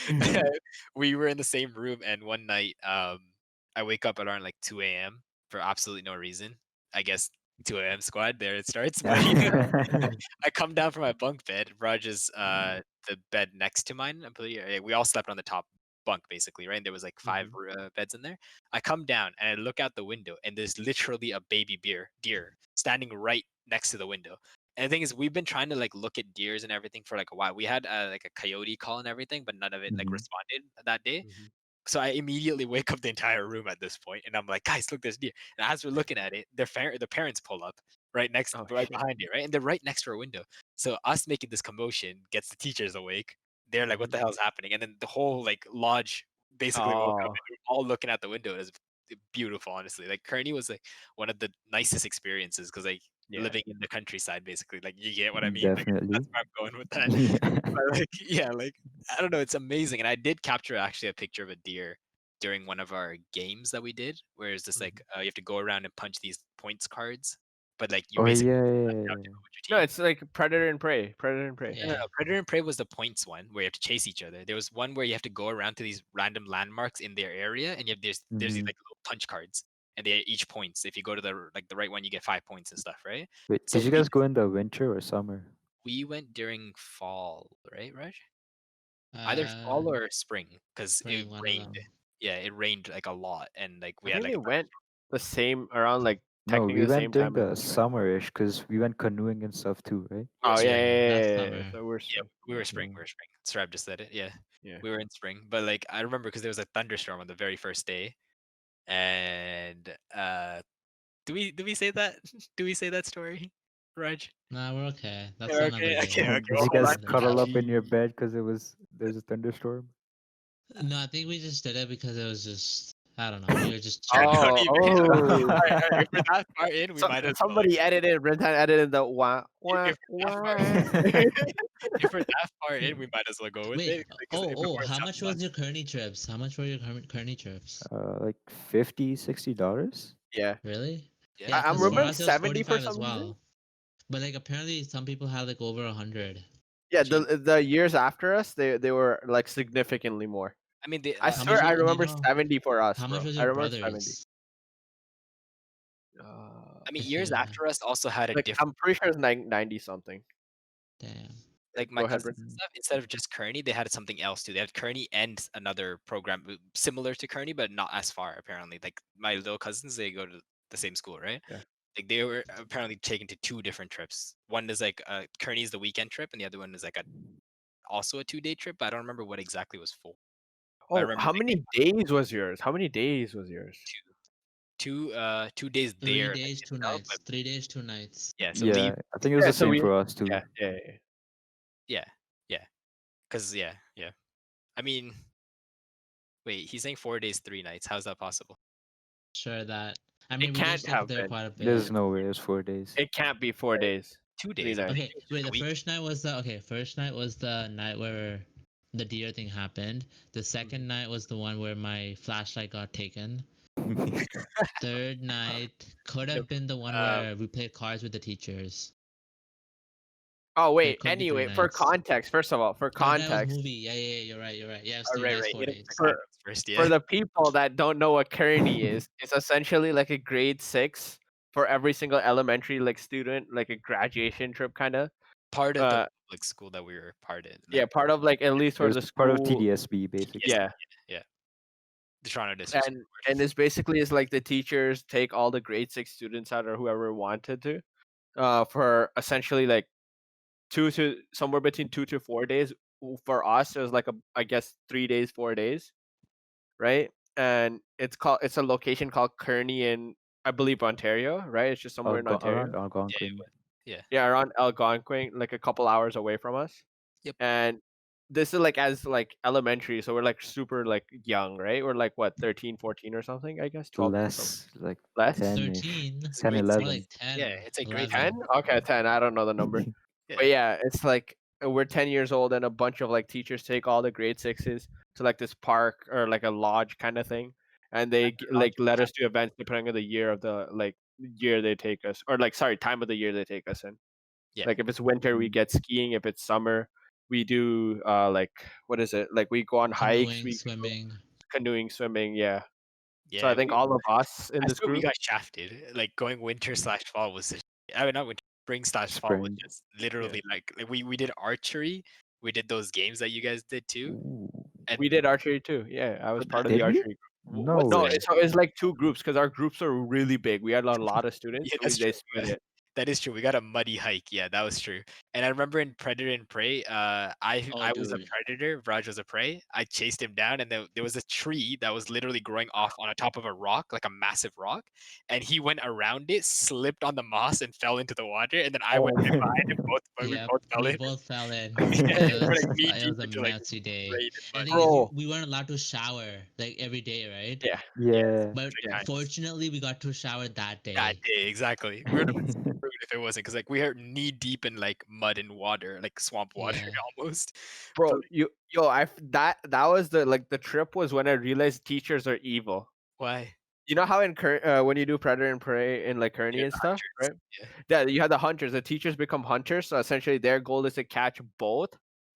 we were in the same room, and one night, I wake up around like 2 a.m. for absolutely no reason. I guess 2 a.m. squad. There it starts. But I come down from my bunk bed. Raj is the bed next to mine. We all slept on the top bunk basically, right? And there was like five Mhm. beds in there. I come down and I look out the window, and there's literally a baby deer standing right next to the window. And the thing is, we've been trying to like look at deers and everything for like a while. We had like a coyote call and everything, but none of it like Hmm. responded that day. Mhm. So I immediately wake up the entire room at this point, and I'm like, guys, look, there's deer. And as we're looking at it, the parents pull up Oh right shit. behind it, right, and they're right next to our window. So us making this commotion gets the teachers awake. They're like, what Mhm. the hell's happening? And then the whole like lodge basically woke up, Oh and we're all looking at the window. It was beautiful, honestly. Like Kearney was like one of the nicest experiences because like yeah. living in the countryside, basically. Like you get what I mean? Like that's Definitely. where I'm going with that. Yeah. But like yeah, like I don't know, it's amazing. And I did capture actually a picture of a deer during one of our games that we did, where it's just Mhm. like you have to go around and punch these points cards, but like you Oh basically yeah, select yeah, out yeah. to go with your No, team. it's like predator and prey. Predator and prey. No, no, Yeah. no. Predator and Prey was the points one where you have to chase each other. There was one where you have to go around to these random landmarks in their area, and there's these Hmm. like little punch cards, and they each points. If you go to the right one, you get 5 points and stuff, right? Wait, So did you guys go in the winter or summer? we went during fall, right, Raj? Either Uh, fall or spring, because it Spring, one of rained. them. Yeah, it rained like a lot, and like I we had think like we a went the same around like No, technically we the went same during time as the us, right? summer-ish because we went canoeing and stuff too, right? we were Oh yeah, spring. yeah, Yeah, yeah, that's yeah, yeah. summer. So we're Yeah, spring. we were Yeah. spring. We were spring. Sarab just said it. Yeah, Yeah. we were in spring. But like I remember because there was a thunderstorm on the very first day, And do we say that? Do we say that story, Raj? Nah, we're okay. That's Yeah, not okay, another okay, day. okay. Did Well, you hold guys on. Another cuddle day. up in your bed because there's a thunderstorm? No, I think we just did it because it was just I don't know. We were just Okay, chilling. Oh, okay. oh. If we're that far in, we might as well. Somebody edited, Birintan edited the wah, wah, If we're that far, wah. if we're that far in, we might as well go with Wait, it because before it how sounds much was fun. your Kearney trips? How much were your Kearney trips? Like $50, $60. Yeah. Really? Yeah. Yeah, I'm because for remembering us it was 70 for 45 as some reason. well. But like apparently some people had like over 100. Yeah, Gee. the years after us, they were like significantly more. I mean, the I How swear much I do you remember know? 70 for us, How much bro. was I your remember 70. brothers? Uh, I mean, If years you after us also had a like different. I'm pretty sure it's 90 something. damn. Like my Go ahead, cousins bro. and stuff, instead of just Kearney, they had something else too. They had Kearney and another program similar to Kearney, but not as far apparently. Like my little cousins, they go to the same school, right? Yeah. Like they were apparently taken to two different trips. One is like Kearney's the weekend trip, and the other one is like a also a 2 day trip. But I don't remember what exactly was for. But I Oh, remember how they many days was yours? How many days was yours? two days 3 there, like days, 2 itself. But nights. 3 days, 2 nights. yeah, so Yeah, leave. I think it was Yeah, the so same we for us too. yeah. Yeah, yeah, because yeah. I mean, wait, he's saying 4 days, 3 nights. How's that possible? Sure that. I It mean, we did can't stay have there been. quite a There's bit. no way it was 4 days. It can't be 4 days. 2 days. 3 nights. Okay, wait. The week. first night was the First night was the night where the deer thing happened. The second night was the one where my flashlight got taken. Third night could have been the one Um, where we played cards with the teachers. Oh There wait. could be 3 Anyway, for nights. context, first of all, for Oh, that was context, movie. Yeah. You're right. You're right. Yeah, it's oh, 3 right, nights, right. 4 Hit it for days. for context first, for yeah. the people that don't know what Kearney is, it's essentially like a grade 6 for every single elementary like student, like a graduation trip kind of. Part of the Uh, public school that we were part in. yeah, Like part of like at least It for was the part of school. TDSB basically. Yeah, yeah, the Toronto District School and Board. this basically is like the teachers take all the grade 6 students out or whoever wanted to, for essentially like somewhere between 2 to 4 days. For us, it was like I guess 3 days, 4 days, right? And it's a location called Kearney in, I believe, Ontario, right? It's just somewhere in Ontario. Around Algonquin. Yeah. Yeah, around Algonquin, like a couple hours away from us. Yep. And this is like as like elementary, so we're like super like young, right? We're like what, 13, 14 or something, I guess, 12 or something. Less, like Less? 10-ish. 13. It's a 10, grade More 11. like 10. Yeah, it's a grade 10? 11. Okay, 10. I don't know the number. Yeah. But yeah, it's like we're 10 years old and a bunch of like teachers take all the grade 6s to like this park or like a lodge kind of thing. And they like let us do events depending on the year of the like year they take us, or like sorry, time of the year they take us in. Yeah. Like if it's winter, we get skiing. If it's summer, we do like what is it? Like we go on hikes, Canoeing, we go swimming. canoeing, swimming. Yeah. Yeah. So I think all of us in I this swear we group. got shafted. Like going winter slash fall was I mean not winter, spring slash fall was Spring. just literally like we did archery. We did those games that you guys did too. Ooh. And We did archery too. Yeah, I was but part of Did the we? archery group. No what's No, way. it's like two groups because our groups are really big. We had a lot of students, yeah, so that's they true. split it. That is true. We got a muddy hike. Yeah, that was true. And I remember in Predator and Prey, I was a dude. predator, Vraj was a prey. I chased him down, and there was a tree that was literally growing off on a top of a rock, like a massive rock. And he went around it, slipped on the moss, and fell into the water. And then I went right behind him. We Yep, both fell we in. both fell in. Yeah, It we're like was knee it deep was a into like messy day. rain and And the mud. thing is, Bro. we weren't allowed to shower like every day, right? Yeah. Yeah. But Yeah. fortunately, we got to shower that day. That day, exactly. We would have been screwed if it wasn't, because like we are knee deep in like mud and water, like swamp water Yeah. almost. Bro, But that was the trip was when I realized teachers are evil. why? You know how in when you do Predator and Prey in like Kearney You're and the stuff, right? Yeah. Yeah, you have the hunters. The teachers become hunters, so essentially their goal is to catch both.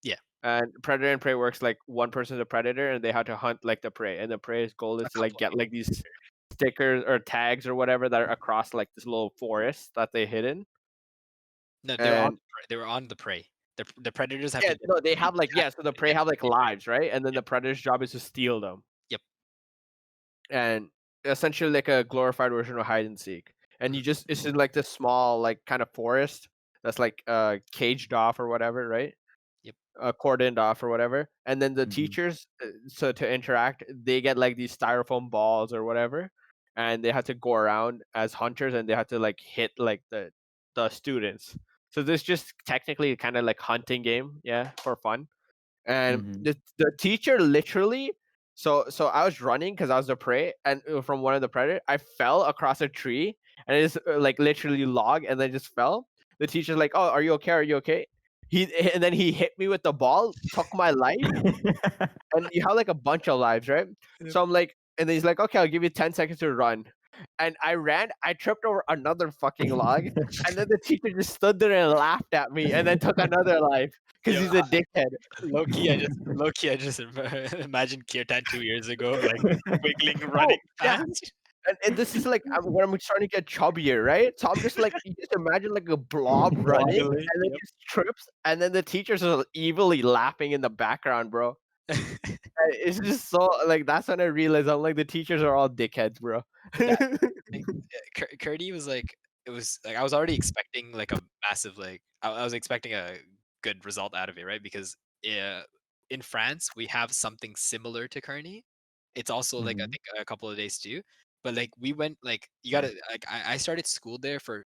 Yeah. And Predator and Prey works like one person's a predator and they have to hunt like the prey, and the prey's goal is to like get like these stickers or tags or whatever that are across like this little forest that they hid in. No, And they were on the prey. The predators have yeah, to get no, they have like catch so the and prey get have like the lives, right? And then the Yep. predator's job is to steal them. Yep. And essentially like a glorified version of hide and seek. And you just it's in like this small like kind of forest that's like caged off or whatever, right? Yep. cordoned off or whatever, and then the Mhm. teachers, so to interact, they get like these styrofoam balls or whatever, and they have to go around as hunters, and they have to like hit like the students. So this just technically kind of like hunting game, yeah, for fun. And Mhm. the teacher literally, so I was running because I was the prey, and from one of the predator, I fell across a tree, and it's like literally log, and then just fell. The teacher's like, "Oh, are you okay? Are you okay?" He and then he hit me with the ball, took my life, and you have like a bunch of lives, right? Yep. So I'm like, and then he's like, "Okay, I'll give you 10 seconds to run." And I ran, I tripped over another fucking log, and then the teacher just stood there and laughed at me, and then took another life because Yo, he's a dickhead. low key, I just imagine Kirtan 2 years ago, like wiggling, Oh running yeah, fast. and this is like when I'm starting to get chubbier, right? So I'm just like, you just imagine like a blob running, Waddling. and then Yep. just trips, and then the teachers are evilly laughing in the background, bro. It's just so like that's when I realized I'm like the teachers are all dickheads, bro. Yeah, like, Kearney was like, it was like I was already expecting like a massive like I was expecting a good result out of it, right? Because uh, in France we have something similar to Kearney. It's also like I Mhm. think a couple of days too. But like we went like you gotta like I started school there for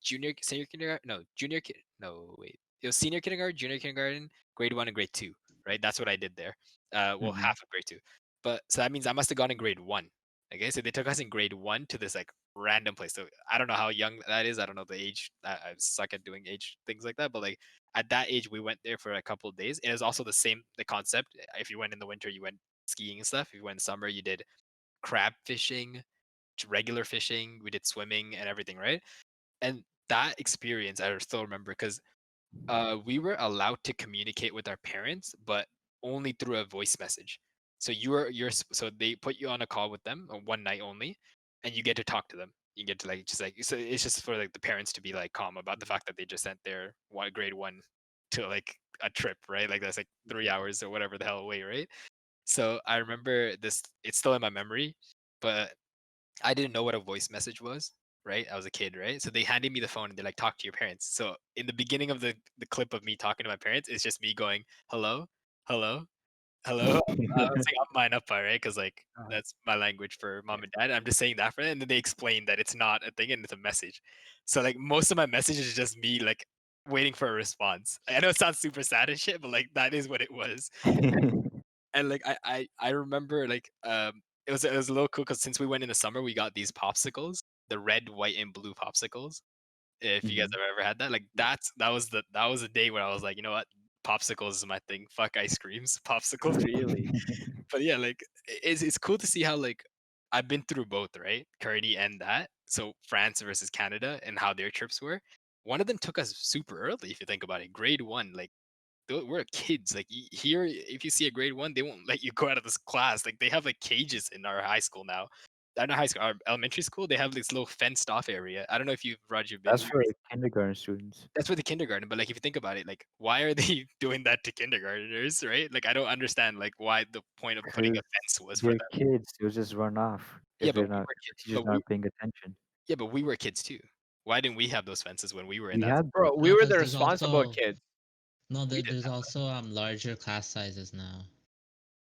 senior kindergarten, no junior kid, no wait, it was senior kindergarten, junior kindergarten, grade 1 and grade 2, right? That's what I did there. Well, Mhm. half of grade 2, but so that means I must have gone in grade 1. Okay, so they took us in grade 1 to this like random place. So I don't know how young that is. I don't know the age. I suck at doing age things like that. But like at that age, we went there for a couple of days. It was also the concept. If you went in the winter, you went skiing and stuff. If you went in summer, you did crab fishing, regular fishing. We did swimming and everything, right? And that experience I still remember because we were allowed to communicate with our parents, but only through a voice message. So so they put you on a call with them one night only, and you get to talk to them. You get to like just like so it's just for like the parents to be like calm about the fact that they just sent their grade 1 to like a trip, right? Like that's like 3 hours or whatever the hell away, right? So I remember this. It's still in my memory, but I didn't know what a voice message was, right? I was a kid, right? So they handed me the phone and they're like, talk to your parents. So in the beginning of the clip of me talking to my parents, it's just me going, hello, hello, hello. I'm saying up mine up, right? Because like Uh, that's my language for mom and dad. I'm just saying that for them, and then they explain that it's not a thing and it's a message. So like most of my message is just me like waiting for a response. I know it sounds super sad and shit, but like that is what it was. And like I remember like it was a little cool because since we went in the summer, we got these popsicles, the red, white, and blue popsicles. If you guys Mhm. have ever had that, like that was a day where I was like, you know what, popsicles is my thing. Fuck ice creams, popsicles. Really? But yeah, like it's cool to see how like I've been through both, right? Kearney and that. So France versus Canada and how their trips were. One of them took us super early, if you think about it. Grade 1, like we're kids. Like here, if you see a grade 1, they won't let you go out of this class. Like they have like cages in our high school now. Not high school, our elementary school. They have this little fenced off area. I don't know if you've Roger been. That's for kindergarten students. That's for the kindergarten, but like if you think about it, like why are they doing that to kindergartners, right? Like I don't understand like why the point of putting a Because fence was for they're that. kids, they'll just run off Yeah, if but they're not, we were the kids. teacher's not paying attention. Yeah, but we were kids too. Why didn't we have those fences when we were in We that? had those. Bro, we No, were because the there's responsible also kids. no, We did there's that. also larger class sizes now,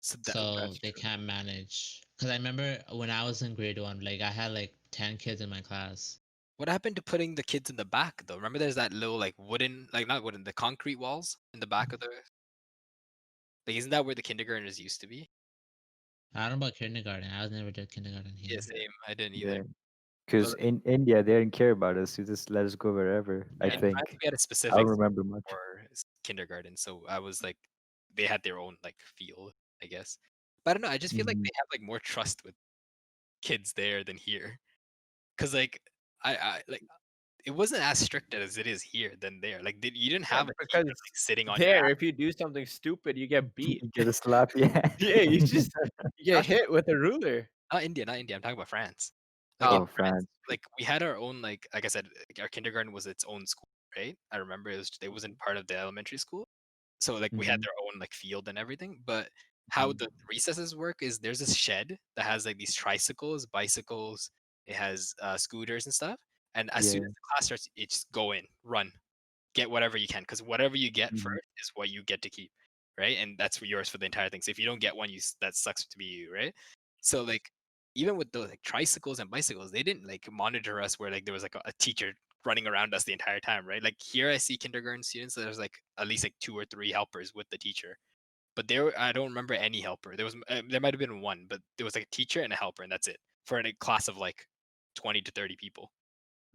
So that so That's they true. can't manage. Because I remember when I was in grade 1, like I had like 10 kids in my class. what happened to putting the kids in the back though? Remember there's that little like wooden, like not wooden, the concrete walls in the back of the like isn't that where the kindergartners used to be? I don't know about kindergarten. I was never did kindergarten Yeah, here. same. I didn't either. Yeah. But Because like in India, they didn't care about us. You just let us go wherever, I in Yeah. France think. we had a I don't specific remember much. for kindergarten, so I was like they had their own like feel, I guess. But I don't know, I just feel like Mhm. they have like more trust with kids there than here. Cause like I like it wasn't as strict as it is here than there. Like you didn't Yeah, have a teacher because like sitting on your there, ass. if you do something stupid, you get beat. You get a slap, yeah. Yeah, you just you get Not, hit with a ruler. not India, not India. I'm talking about France. Like in Oh, Oh, France, France. like we had our own like I said, like, our kindergarten was its own school, right? I remember it wasn't part of the elementary school. So like we had Hmm. their own like field and everything. But how Hmm. the recesses work is there's this shed that has like these tricycles, bicycles, it has scooters and stuff. And as soon Yeah. as the class starts, it just go in, run. get whatever you can, because whatever you get Mhm. first is what you get to keep, right? And that's yours for the entire thing. So if you don't get one, that sucks to be you, right? So like even with those like tricycles and bicycles, they didn't like monitor us where like there was like a teacher running around us the entire time, right? Like here I see kindergarten students, there's like at least like 2 or 3 helpers with the teacher. But there, I don't remember any helper. There might have been one, but there was like a teacher and a helper, and that's it for a class of like 20 to 30 people.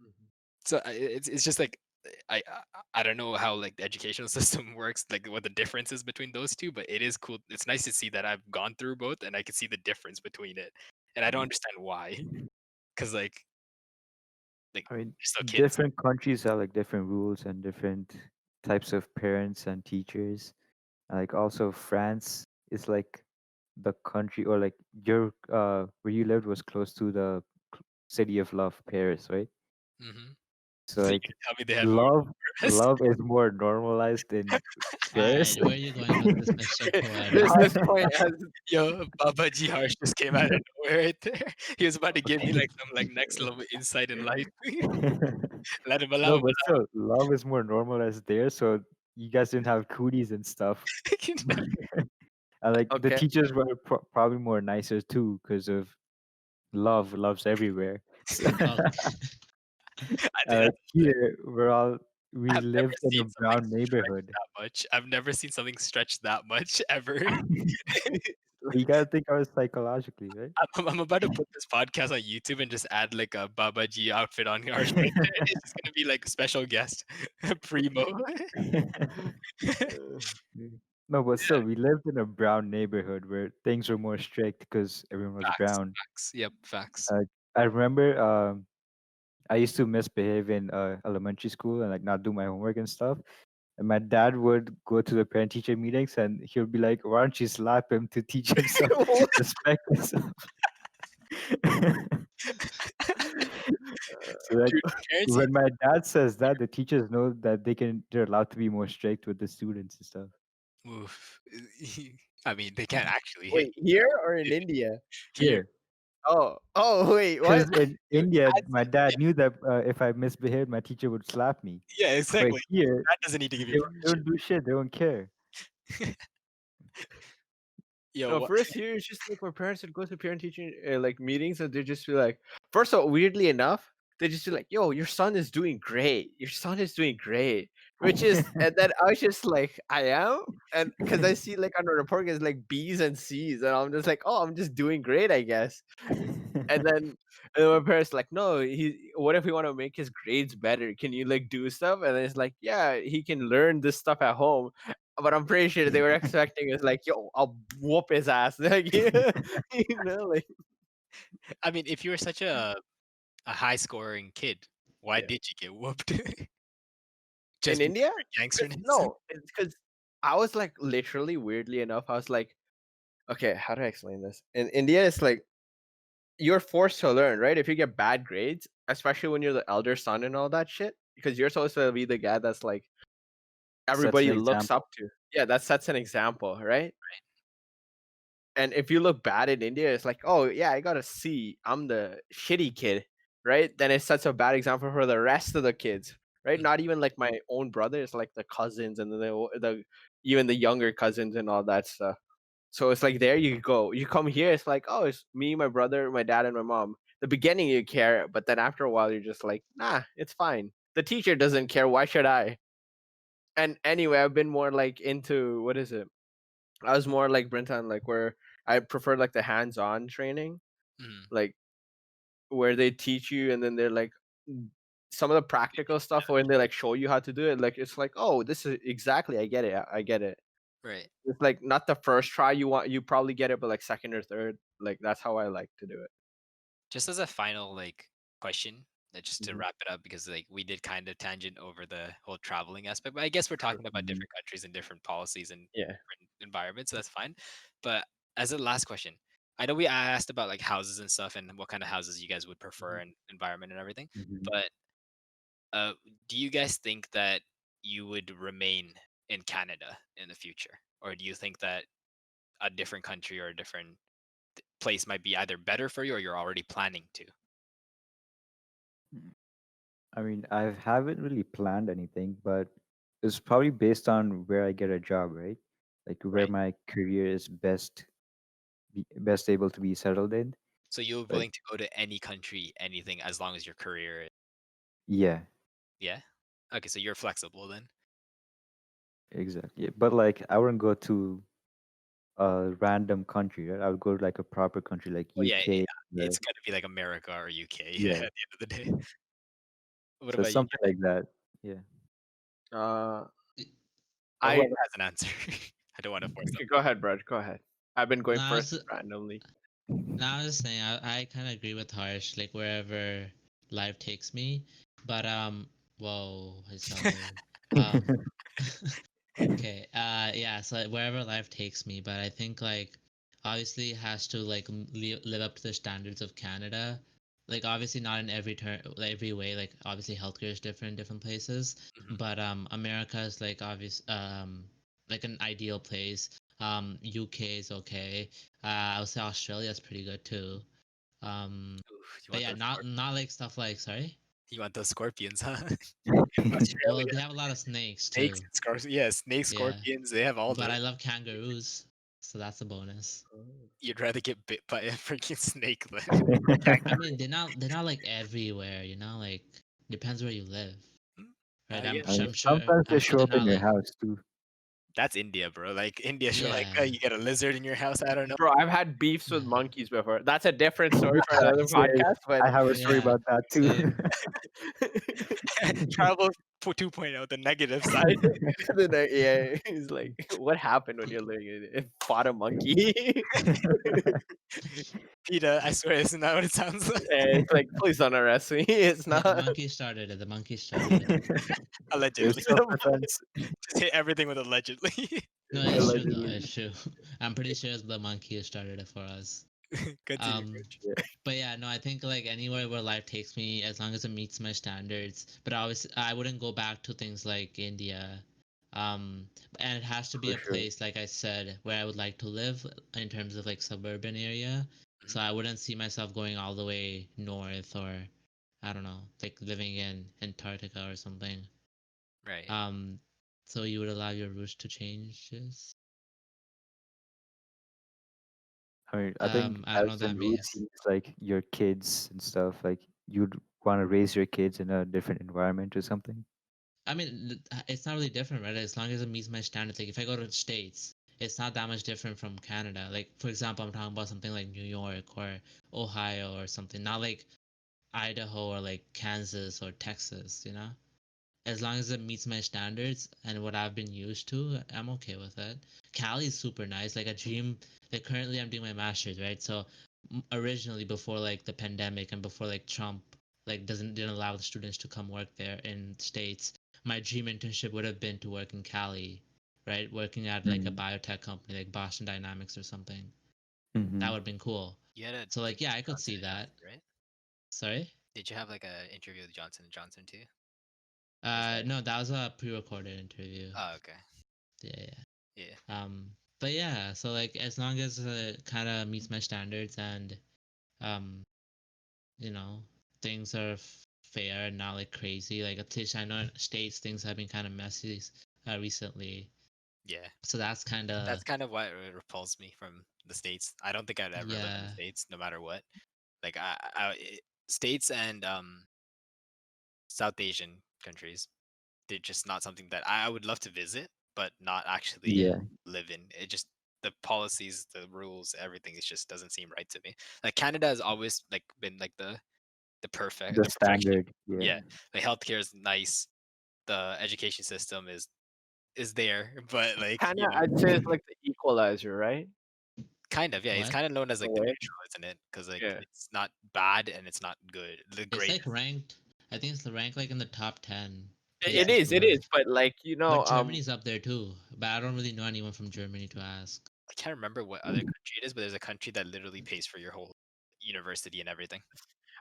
Mhm. So it's just like I don't know how like the educational system works, like what the difference is between those two, but it is cool. It's nice to see that I've gone through both and I can see the difference between it, and I don't understand why, because like I mean, you're still kids. different countries have like different rules and different types of parents and teachers. Like also France is like the country, or like your where you lived was close to the city of love, Paris, right? Hmm. So So you like can tell me they had more love rest. love is more normalized in All Paris. right, where are you going with this, Mr. Poeta? This point has Yo, Baba Ji Harsh just came out of nowhere right there. He was about to give me like some like next level insight in life. Let him No, allow but still, love is more normalized there. So you guys didn't have cooties and stuff. him. And like the okay. teachers were probably more nicer too because of love's everywhere. So, Okay. I think like that's here, we I've never lived in a seen something brown stretched neighborhood. that much. I've never seen something stretched that much ever. You gotta think of it psychologically, right? I'm about to put this podcast on YouTube and just add like a Baba Ji outfit on Harsh right there. It's just gonna be like special guest, primo. Mm. No, but still, we lived in a brown neighborhood where things were more strict because everyone was Facts, brown. facts. Yep, facts. Uh, I remember I used to misbehave in elementary school and like not do my homework and stuff. And my dad would go to the parent teacher meetings and he would be like, "Why don't you slap him to teach him some What? respect and stuff?" So like Dude, parents. when my dad says that, the teachers know that they're allowed to be more strict with the students and stuff. Oof. I mean, they can't actually hit Wait, here or in India? here. Here, Oh, wait, what? because in Your India, dad my said, dad knew that if I misbehaved, my teacher would slap me. yeah, But exactly. here, That doesn't need to give you they permission. don't do shit. They don't care. Yo, No, what? first here it's just like my parents would go to parent teaching like meetings and they just be like, first of all, weirdly enough, they just be like, "Yo, your son is doing great. Your son is doing great," which is, and then I was just like, "I am," and because I see like on the report it's like B's and C's, and I'm just like, "Oh, I'm just doing great, I guess." And then my parents like, "No, he. What if we want to make his grades better? Can you like do stuff?" And then it's like, "Yeah, he can learn this stuff at home." But I'm pretty sure they were expecting us like, "Yo, I'll whoop his ass." Like, yeah, like I mean, if you were such a high scoring kid, why yeah. did you get whooped? In Just because India, of your gangsterness? no, it's because I was like literally weirdly enough, I was like, okay, how do I explain this? In India, it's like you're forced to learn, right? If you get bad grades, especially when you're the elder son and all that shit, because you're supposed to be the guy that's like Sets an everybody looks example. up to. Yeah, that sets an example, right? And if you look bad in India, it's like, oh yeah, I got a C. I'm the shitty kid, right? Then it sets a bad example for the rest of the kids, right? Mm. Not even like my own brother, it's like the cousins and the even the younger cousins and all that stuff. So it's like there you go. You come here, it's like, oh, it's me, my brother, my dad, and my mom. The beginning you care, but then after a while you're just like, nah, it's fine. The teacher doesn't care. Why should I? And anyway, I've been more like into what is it? I was more like Brintan, like where I prefer like the hands-on training, Mm. like where they teach you and then they're like some of the practical stuff when they like show you how to do it. Like it's like, oh, this is exactly, I get it, I get it. Right. It's like not the first try you probably get it, but like second or third. Like that's how I like to do it. Just as a final like question, just to Mhm. wrap it up, because like we did kind of tangent over the whole traveling aspect, but I guess we're talking about Mhm. different countries and different policies and Yeah. different environments, so that's fine. But as a last question, I asked about like houses and stuff and what kind of houses you guys would prefer Mhm. and environment and everything. Mhm. But do you guys think that you would remain in Canada in the future, or do you think that a different country or a different place might be either better for you, or you're already planning to? I mean, I haven't really planned anything, but it's probably based on where I get a job, right? Like where Right. my career is best able to be settled in. So you're Like willing to go to any country, anything, as long as your career. yeah, Yeah. Okay, so you're flexible then. exactly. But like I wouldn't go to a random country, right? I would go to like a proper country like Well, yeah, UK. it's gonna be like America or UK at the Yeah. end of the day. What So about you? something like that. Yeah. Uh, Or I whoever has an answer. I don't want to force okay, them. go ahead, Brad. Go ahead. I've been going No, I first was randomly. no, I was just saying I kind of agree with Harsh, like wherever life takes me. But whoa, I sound weird. Um, okay, yeah, so wherever life takes me, but I think like obviously it has to like live up to the standards of Canada. Like obviously not in every turn, like, every way. Like obviously healthcare is different in different places, Mhm. but America is like obvious, like an ideal place. UK is okay. I would say Australia is pretty good too. Oof, But yeah, not like stuff like, sorry. you want those scorpions, huh? Well, Australia, they have a lot of snakes snakes too. and scorpions. Yeah, snakes, Yeah, scorpions. They have all but the. I love kangaroos, so that's a bonus. You'd rather get bit by a freaking snake than I mean, they're not like everywhere, like depends where you live, right? I I'm I guess sure mean, I'm sure sometimes they I'm sure show they're up in not your like, house too. that's India, bro. Like India should like yeah, you get a lizard in your house. I don't know. Bro, I've had beefs with yeah, monkeys before. That's a different story for another Same. podcast. But I have a story yeah. about that too. Same. Travel for 2.0, the negative side. I yeah, he's like, what happened when you're living in it? Fought a monkey. Peter, I swear, isn't that what it sounds like? And it's like, please don't arrest me. It's Yeah, the not. monkey started it. The monkey started it. It was Allegedly. self-defense. Just hit everything with allegedly. No, it's true though. Allegedly. It's true. I'm pretty sure it's the monkey who started it for us. Continue, Um, Rich. but yeah, no, I think like anywhere where life takes me, as long as it meets my standards. But obviously, I wouldn't go back to things like India. Um, and it has to be For a sure. place, like I said, where I would like to live in terms of like suburban area. Mhm. So I wouldn't see myself going all the way north, or I don't know, like living in Antarctica or something. Right. Um, so you would allow your roots to change? Yes. I mean, I think I don't know as what that in means. routines, like your kids and stuff, like you'd want to raise your kids in a different environment or something. I mean, it's not really different, right? As long as it meets my standards. Like if I go to the States, it's not that much different from Canada. Like for example, I'm talking about something like New York or Ohio or something, not like Idaho or like Kansas or Texas, As long as it meets my standards and what I've been used to, I'm okay with it. Cali is super nice. Like a dream. Like currently, I'm doing my master's, right? So originally, before like the pandemic and before like Trump like didn't allow the students to come work there in states, my dream internship would have been to work in Cali, right? Working at like a Mm. biotech company like Boston Dynamics or something. That Mm-hmm. would have been cool. You had a So thing like yeah, with I could Johnson see and that. Johnson, right? Sorry. Did you have like a interview with Johnson and Johnson too? Or was that? No, that was a pre-recorded interview. Oh, okay. Yeah, yeah. Yeah. But yeah, so like as long as it kind of meets my standards and um, you know, things are fair and not like crazy. Like at least I know in states things have been kind of messy recently. Yeah. So that's kind of That's kind of what repulsed me from the States. I don't think I'd ever live in the yeah, States, no matter what. Like States and South Asian countries, they're just not something that I would love to visit, but not actually yeah. Yeah, live in. It just the policies, the rules, everything. It just doesn't seem right to me. Like Canada has always like been like the the perfection. standard. Yeah. Yeah, the healthcare is nice. The education system is there, but like Kind of, I'd say it's like the equalizer, right? kind of, yeah. It's What? kind of known as In a like the way. neutral, isn't it? Because like Yeah. it's not bad and it's not good. The It's like greatest. ranked. I think it's ranked like in the top 10 Yeah. It places is, to it is. live. But like, But Germany's up there too. But I don't really know anyone from Germany to ask. I can't remember what other country it is, but there's a country that literally pays for your whole university and everything.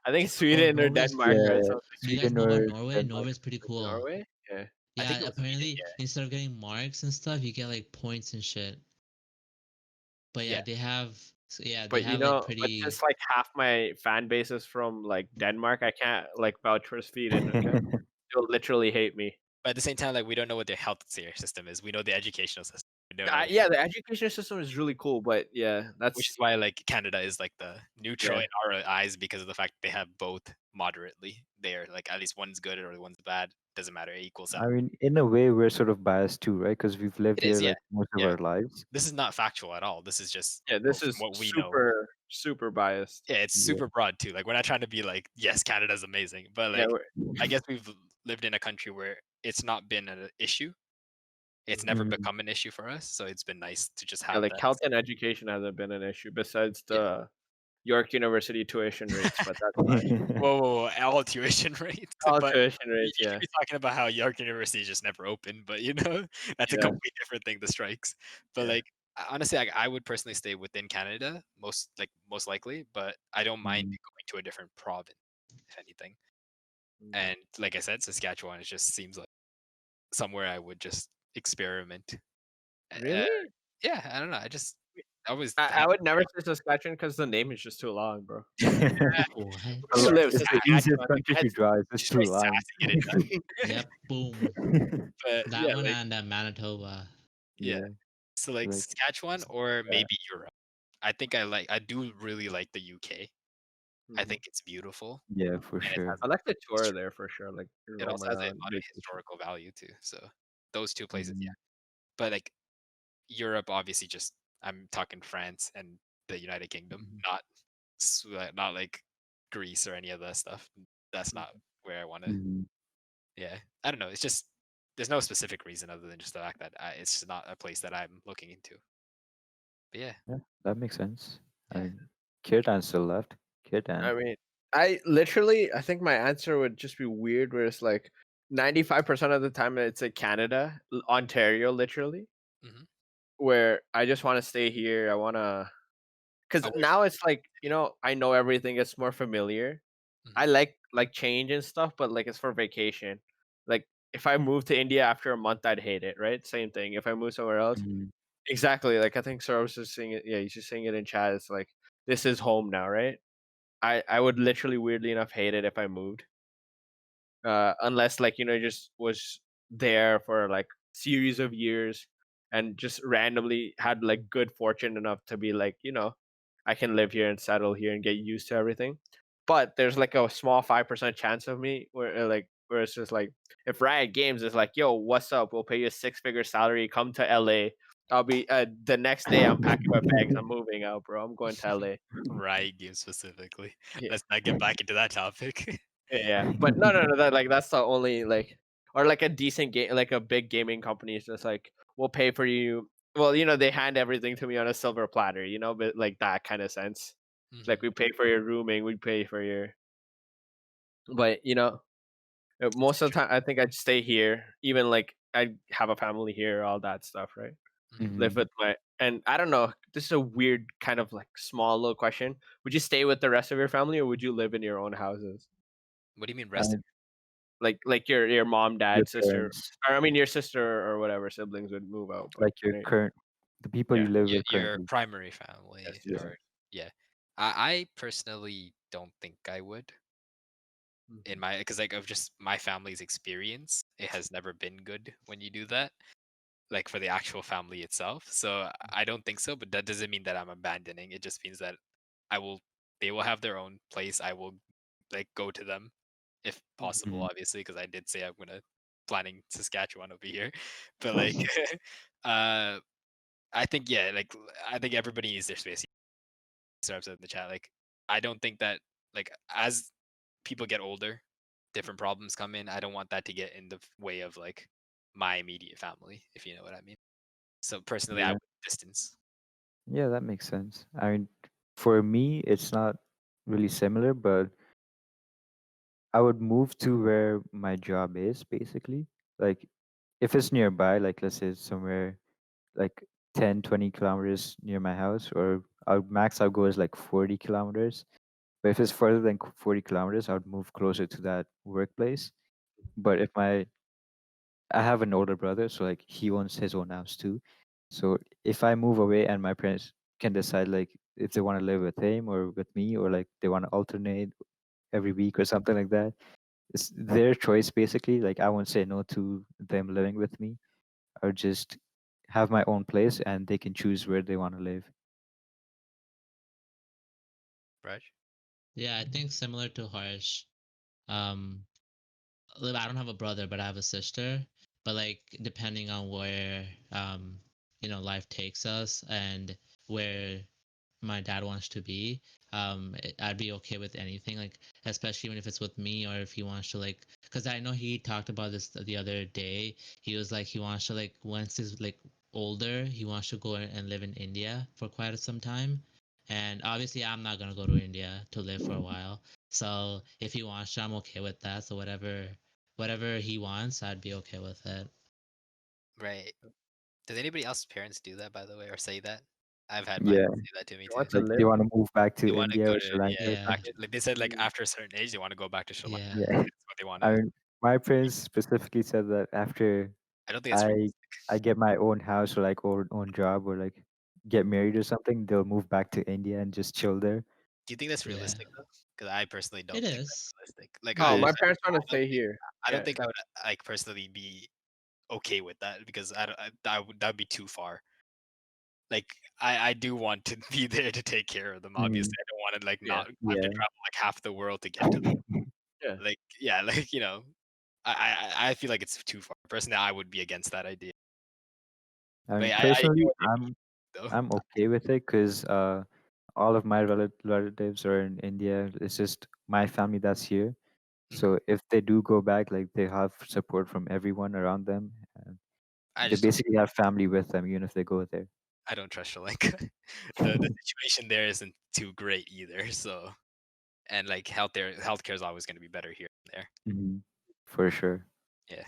I think Oh, Sweden or Norway's. Denmark or Yeah, something. Do you guys Sweden know about or Norway? Denmark. Norway's pretty Like cool. Norway. Yeah. I think Yeah, it was Sweden. apparently instead of getting marks and stuff, you get like points and shit. But Yeah. yeah, they have they But have like but pretty just like half my fan base is from like Denmark. I can't like vouch for Sweden. Okay, they'll literally hate me. But at the same time, like we don't know what their healthcare system is. We know the educational system. We don't know, Yeah, the education system is really cool, but yeah, which is that's why like Canada is like the neutral Yeah. in our eyes because of the fact they have both moderately there. Like at least one's good or one's bad. Doesn't matter. It equals I out. mean, in a way, we're sort of biased too, right? Because we've lived It is, here yeah, like most of yeah. our lives. This is not factual at all. This is just yeah, this from is what we know. super biased. Yeah, it's Yeah. super broad too. Like we're not trying to be like, yes, Canada's amazing, but Yeah, like I guess we've lived in a country where it's not been an issue. It's never Mhm. become an issue for us, so it's been nice to just yeah, have like that. health and education hasn't been an issue besides Yeah. the York University tuition rates, but that's fine. Whoa, all tuition rates. All But tuition you, rates, you yeah. could be talking about how York University is just never open, but you know, that's a Yeah. completely different thing, the strikes. But Yeah. like honestly, I would personally stay within Canada, most likely, but I don't mind Mhm. going to a different province, if anything. Mm. And like I said, Saskatchewan, it just seems like somewhere I would just experiment. Uh, Really? yeah, I don't know. I always I had would never say Saskatchewan because the name is just too long, bro. What? Where you live, It's the easiest Saskatchewan. Like, country to drive. It's just too try long. sassing it in done. Yep, boom. But That yeah, one like and Manitoba. yeah. Yeah, So like like Saskatchewan or yeah. maybe Europe. I do really like the UK. I Mhm. think it's beautiful Yeah, for and it sure. I like the tour history. there for sure. Like It roam also has a around, lot of vacation. historical value too. So those two places, yeah. Mhm. But like Europe, obviously, just I'm talking France and the United Kingdom, Mhm. not like Greece or any of that stuff. That's not where I want to. Mhm. Yeah, I don't know. It's just there's no specific reason other than just the fact that it's just not a place that I'm looking into. But yeah, Yeah, that makes sense. I yeah. mean, Kirtan still left. Kirtan. I mean, I think my answer would just be weird, where it's like 95% of the time it's like Canada, Ontario, literally, hmm where I just want to stay here. I want to, I because wish. now it's like, I know everything. It's more familiar. Mhm. I like change and stuff, but like it's for vacation. Like if I move to India after a month, I'd hate it, right? Same thing. If I move somewhere else, Mhm. exactly. Like I think Sora was just saying it. Yeah, he's just saying it in chat. It's like this is home now, right? I would literally, weirdly enough, hate it if I moved. Unless like just was there for like series of years and just randomly had like good fortune enough to be like I can live here and settle here and get used to everything. But there's like a small 5% chance of me where it's just like if Riot Games is like, yo, what's up, we'll pay you a 6-figure salary, come to LA. I'll be the next day I'm packing my bags, I'm moving out, bro, I'm going to LA. Right, game specifically. Yeah. Let's not get back into that topic. Yeah, but no, that's the only like, or like a decent game, like a big gaming company is just like, we'll pay for you. Well, they hand everything to me on a silver platter, but like that kind of sense. Like Mhm. we pay for your rooming, we pay for your, but most of the time I think I'd stay here, even like I'd have a family here, all that stuff, right? Mhm. Live Mhm. with and I don't know. This is a weird kind of like small little question. Would you stay with the rest of your family, or would you live in your own houses? What do you mean rest? And Like your mom, your dad, sister, parents, or I mean your sister or whatever siblings would move out, but like your right, current, the people yeah, you live Yeah, with your currently. primary family, yes, yes, Yeah. or yeah. I personally don't think I would in mhm, my because like of just my family's experience, it has never been good when you do that. Like for the actual family itself. So I don't think so, but that doesn't mean that I'm abandoning. It just means that I will they will have their own place. I will like go to them if mhm, possible, Mhm. obviously, because I did say I'm gonna planning Saskatchewan over here. But like uh I think yeah, like I think everybody needs their space. So I've said in the chat, like I don't think that like as people get older, different problems come in. I don't want that to get in the way of like my immediate family, if you know what I mean. So personally, I Yeah. would distance. Yeah, that makes sense. I mean, for me, it's not really similar, but I would move to where my job is basically. Like, if it's nearby, like let's say it's somewhere like 10, 20 kilometers near my house, or I'll go is like 40 kilometers. But if it's further than 40 kilometers, I would move closer to that workplace. But if I have an older brother, so like he owns his own house too. So if I move away and my parents can decide like if they want to live with him or with me, or like they want to alternate every week or something like that, it's their choice basically. Like I won't say no to them living with me, or just have my own place, and they can choose where they want to live. Raj? Yeah, I think similar to Harsh. Um, I don't have a brother, but I have a sister. But like, depending on where life takes us and where my dad wants to be, I'd be okay with anything. Like, especially even if it's with me or if he wants to like, because I know he talked about this the other day. He was like, he wants to like once he's like older, he wants to go and live in India for quite some time. And obviously, I'm not gonna go to India to live for a while. So if he wants to, I'm okay with that. So whatever he wants, I'd be okay with it. Right. Does anybody else's parents do that, by the way, or say that? I've had mine Yeah, say that to me You too. want to like they live? want to move back to They want to India go or to, Sri yeah, Lanka or Yeah, back something. like they said, like Mm. after a certain age, they want to go back to Sri Lanka. yeah, Yeah, That's what they want I to. mean, my parents specifically said that after I don't think it's I realistic. I get my own house or like own job or like get married or something, they'll move back to India and just chill there. Do you think that's yeah. realistic though? Because I personally It don't think that's is. realistic. Like Oh, It my is. parents want I to don't stay think here. I don't Yeah. think I would like personally be okay with that because I don't that would be too far. Like I do want to be there to take care of them. Obviously, Mm, I don't want to like Yeah. not have to yeah. travel like half the world to get to them. Yeah. Like yeah, like I feel like it's too far. Personally, I would be against that idea. I But mean, yeah, I get personally, what you mean though. I'm okay with it because all of my relatives are in India. It's just my family that's here. Mhm. So if they do go back, like they have support from everyone around them. And I they just don't. basically have family with them, even if they go there. I don't trust Sri Lanka. The situation there isn't too great either. So and like healthcare is always going to be better here than there. Mhm. For sure. Yeah.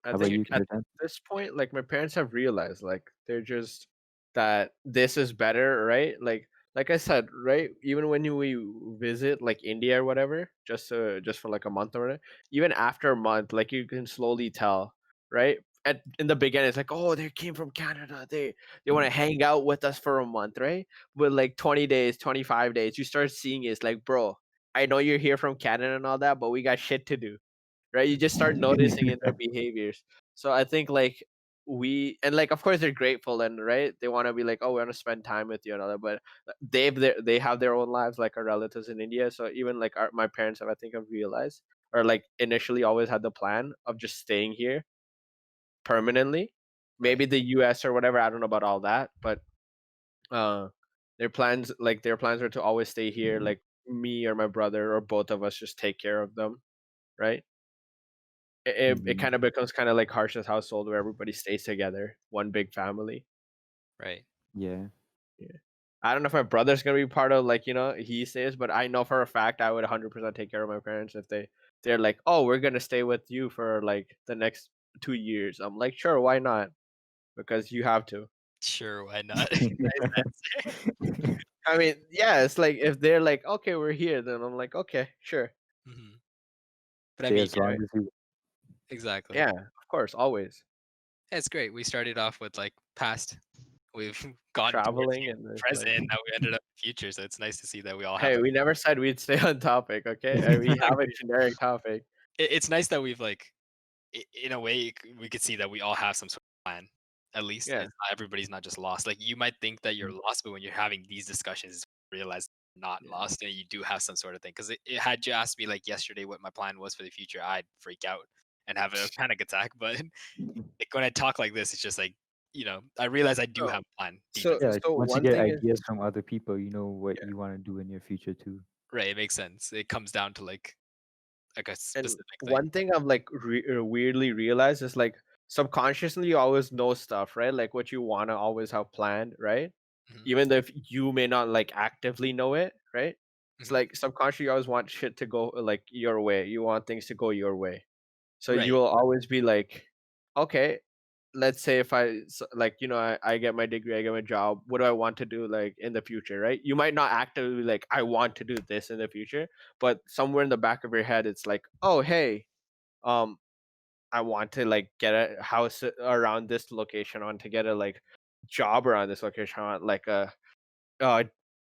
I How about think you, at Kirtan? this point, like my parents have realized, like they're just that this is better, right? Like I said, right? Even when we visit like India or whatever, just for like a month or whatever, even after a month, like you can slowly tell, right? At in the beginning, it's like, oh, they came from Canada. They want to hang out with us for a month, right? But like 20 days, 25 days, you start seeing it's like, bro, I know you're here from Canada and all that, but we got shit to do, right? You just start noticing in their behaviors. So I think like we and like of course they're grateful and right they want to be like, oh, we want to spend time with you and all that, but they have their own lives like our relatives in India. So even like my parents have, I think, have realized or like initially always had the plan of just staying here permanently. Right. Maybe the US or whatever, I don't know about all that, but uh their plans were to always stay here, like me or my brother or both of us just take care of them, right? It Mhm. kind of becomes kind of like Harsh's household where everybody stays together, one big family. Right. Yeah. Yeah. I don't know if my brother's gonna be part of like he stays, but I know for a fact I would 100% take care of my parents if they're like, oh, we're gonna stay with you for like the next 2 years. I'm like, sure, why not? Because you have to. Sure, why not? Nice answer. I mean, yeah, it's like if they're like, okay, we're here, then I'm like, okay, sure, Mhm. But I Stay mean, as yeah, long as you. exactly. yeah, of course, always Yeah, it's great. We started off with like past, we've gone towards traveling the and it's present, like, and now we ended up in the future. So it's nice to see that we all have hey, a. we never said we'd stay on topic, okay? And we have a Agreed. generic topic. It's nice that we've like, in a way, we could see that we all have some sort of plan. At least Yeah. it's not, everybody's not just lost. Like you might think that you're lost, but when you're having these discussions, you realize you're not Yeah. lost and you do have some sort of thing. Because it had you asked me like yesterday what my plan was for the future, I'd freak out and have a panic attack. But like when I talk like this, it's just like I realize I do No. have a plan deep So Yeah, inside. like so once you one get thing is, ideas from other people, you know what yeah, you want to do in your future too. Right, it makes sense. It comes down to like a and specific thing. one thing I've like weirdly realized is like subconsciously you always know stuff, right? Like what you want to always have planned, right? Hmm. Even though if you may not like actively know it, right? It's Hmm. like subconsciously you always want shit to go like your way. You want things to go your way. So you Right. will always be like, okay, let's say if like I get my degree, I get my job, what do I want to do like in the future, right? You might not actively like I want to do this in the future, but somewhere in the back of your head it's like, oh hey, um I want to like get a house around this location, I want to get a like job around this location, I want like a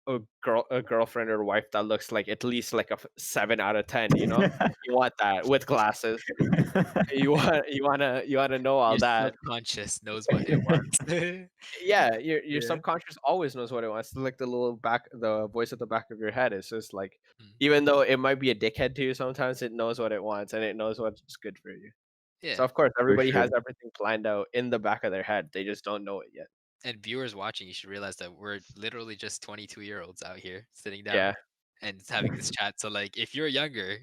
a girlfriend or wife that looks like at least like a 7 out of 10. You know, you want that with glasses. You wanna know all Your that. subconscious knows what it wants. Yeah, your Yeah. subconscious always knows what it wants. It's like the voice at the back of your head. It's just like, Mm. even though it might be a dickhead to you, sometimes it knows what it wants and it knows what's good for you. Yeah. So of course, everybody sure. has everything planned out in the back of their head. They just don't know it yet. And viewers watching, you should realize that we're literally just 22-year-olds out here sitting down Yeah, and having this chat. So like, if you're younger,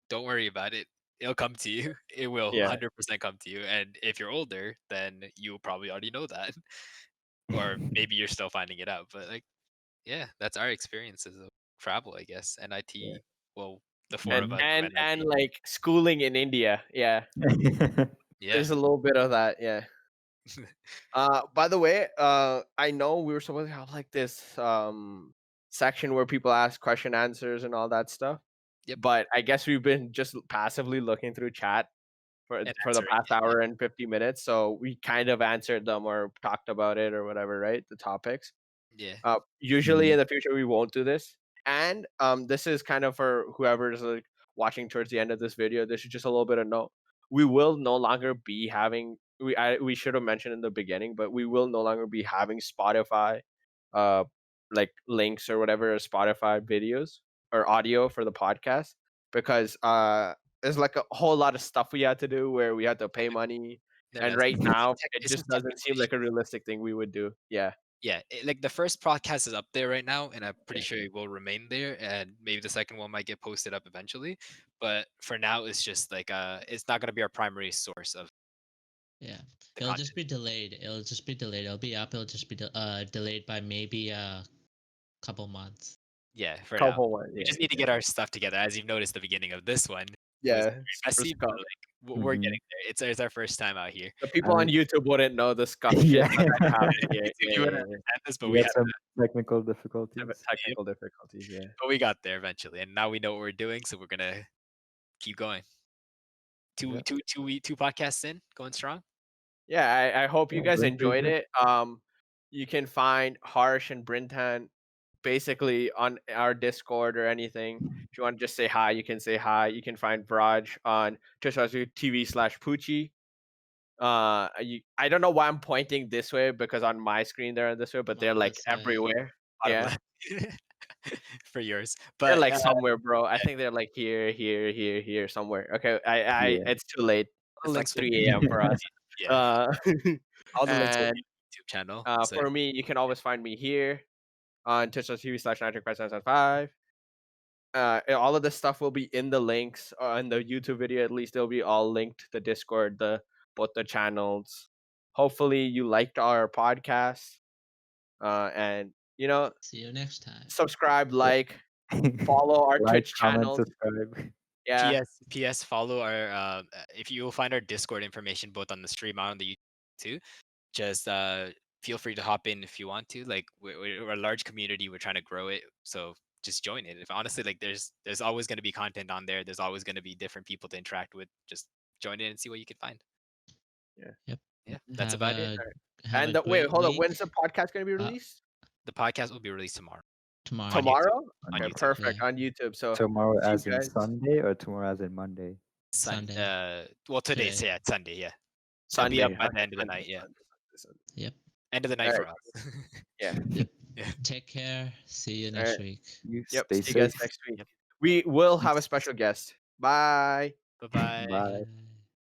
don't worry about it. It'll come to you. It will yeah. 100% come to you. And if you're older, then you probably already know that, or maybe you're still finding it out. But like, yeah, that's our experiences of travel, I guess. NIT. Well, the four And of us from and NIT. like schooling in India. Yeah, Yeah. there's a little bit of that. Yeah. By the way, I know we were supposed to have like this section where people ask question answers and all that stuff. Yep. But I guess we've been just passively looking through chat for And the answering past it, yeah. hour and 50 minutes. So we kind of answered them or talked about it or whatever, right? The topics. Yeah. Usually Mhm. in the future we won't do this. And this is kind of for whoever's like watching towards the end of this video. This is just a little bit of note. We will no longer be having we should have mentioned in the beginning, but we will no longer be having Spotify uh like links or whatever, Spotify videos or audio for the podcast, because there's like a whole lot of stuff we had to do where we had to pay money, No, and no, right now it it's a just doesn't technical seem like a issue. realistic thing we would do. Yeah. Yeah, like the first podcast is up there right now, and I'm pretty Yeah. sure it will remain there, and maybe the second one might get posted up eventually. But for now, it's just like it's not gonna be our primary source of Yeah, the it'll just content. be delayed. It'll just be delayed. It'll be up. It'll just be delayed by maybe a couple months. Yeah, for now. Couple one, We yeah, just need to get our stuff together. As you've noticed, the beginning of this one, it was yeah. very Super messy, but scuff. like we're Mhm. getting there. It's our first time out here. The people on YouTube wouldn't know the scuff shit Yeah. that happened. Yeah, You yeah, wouldn't yeah, understand this, but We we had had some technical yeah. difficulties. Technical difficulties. Yeah. but we got there eventually, and now we know what we're doing, so we're gonna keep going. Yeah. Two podcasts in, going strong. Yeah, I hope you Yeah, guys doing pretty enjoyed good. it. You can find Harsh and Brintan basically on our Discord or anything. If you want to just say hi, you can say hi. You can find Vraj on twitch.tv/Poochie. I don't know why I'm pointing this way, because on my screen they're this way, but they're Mine like this way. everywhere. Bottom Yeah, left for yours, they're but like somewhere, bro. I think they're like here, here, here, here, somewhere. Okay, Yeah. it's too late. all the It's like links will 3 a.m. for us. yeah, Uh, all the links will be and on the YouTube channel. So for me, you can always find me here on twitch.tv/93575. All of this stuff will be in the links in the YouTube video. At least they'll be all linked. The Discord, both the channels. Hopefully, you liked our podcast. And See you next time. subscribe, Yeah. like, follow our Like, Twitch comment, channels. subscribe. Yeah, PS follow our if you will find our Discord information both on the stream and on the YouTube too. Just feel free to hop in if you want to. Like we're a large community, we're trying to grow it, so just join it. If honestly, like there's always going to be content on there. There's always going to be different people to interact with. Just join in and see what you can find. Yep. Yeah, that's Have about it. a have and a wait, great hold up. week. When's the podcast going to be released? The podcast will be released tomorrow. Tomorrow. On YouTube. Tomorrow? On Okay, YouTube. perfect. Yeah. On YouTube. So Tomorrow see you as in guys Sunday or tomorrow as in Monday? Sunday. Well, today's Today. yeah, Sunday. Yeah, it'll Sunday. be up by the Okay, end of the Sunday, night. Yeah, Sunday. Yep. end of the night All for right. us. Yeah. Yep. Yeah. Take care. See you All next right. week. You Yep. stay See you guys safe. next week. Yep. We will have a special guest. Bye. Bye bye. Bye.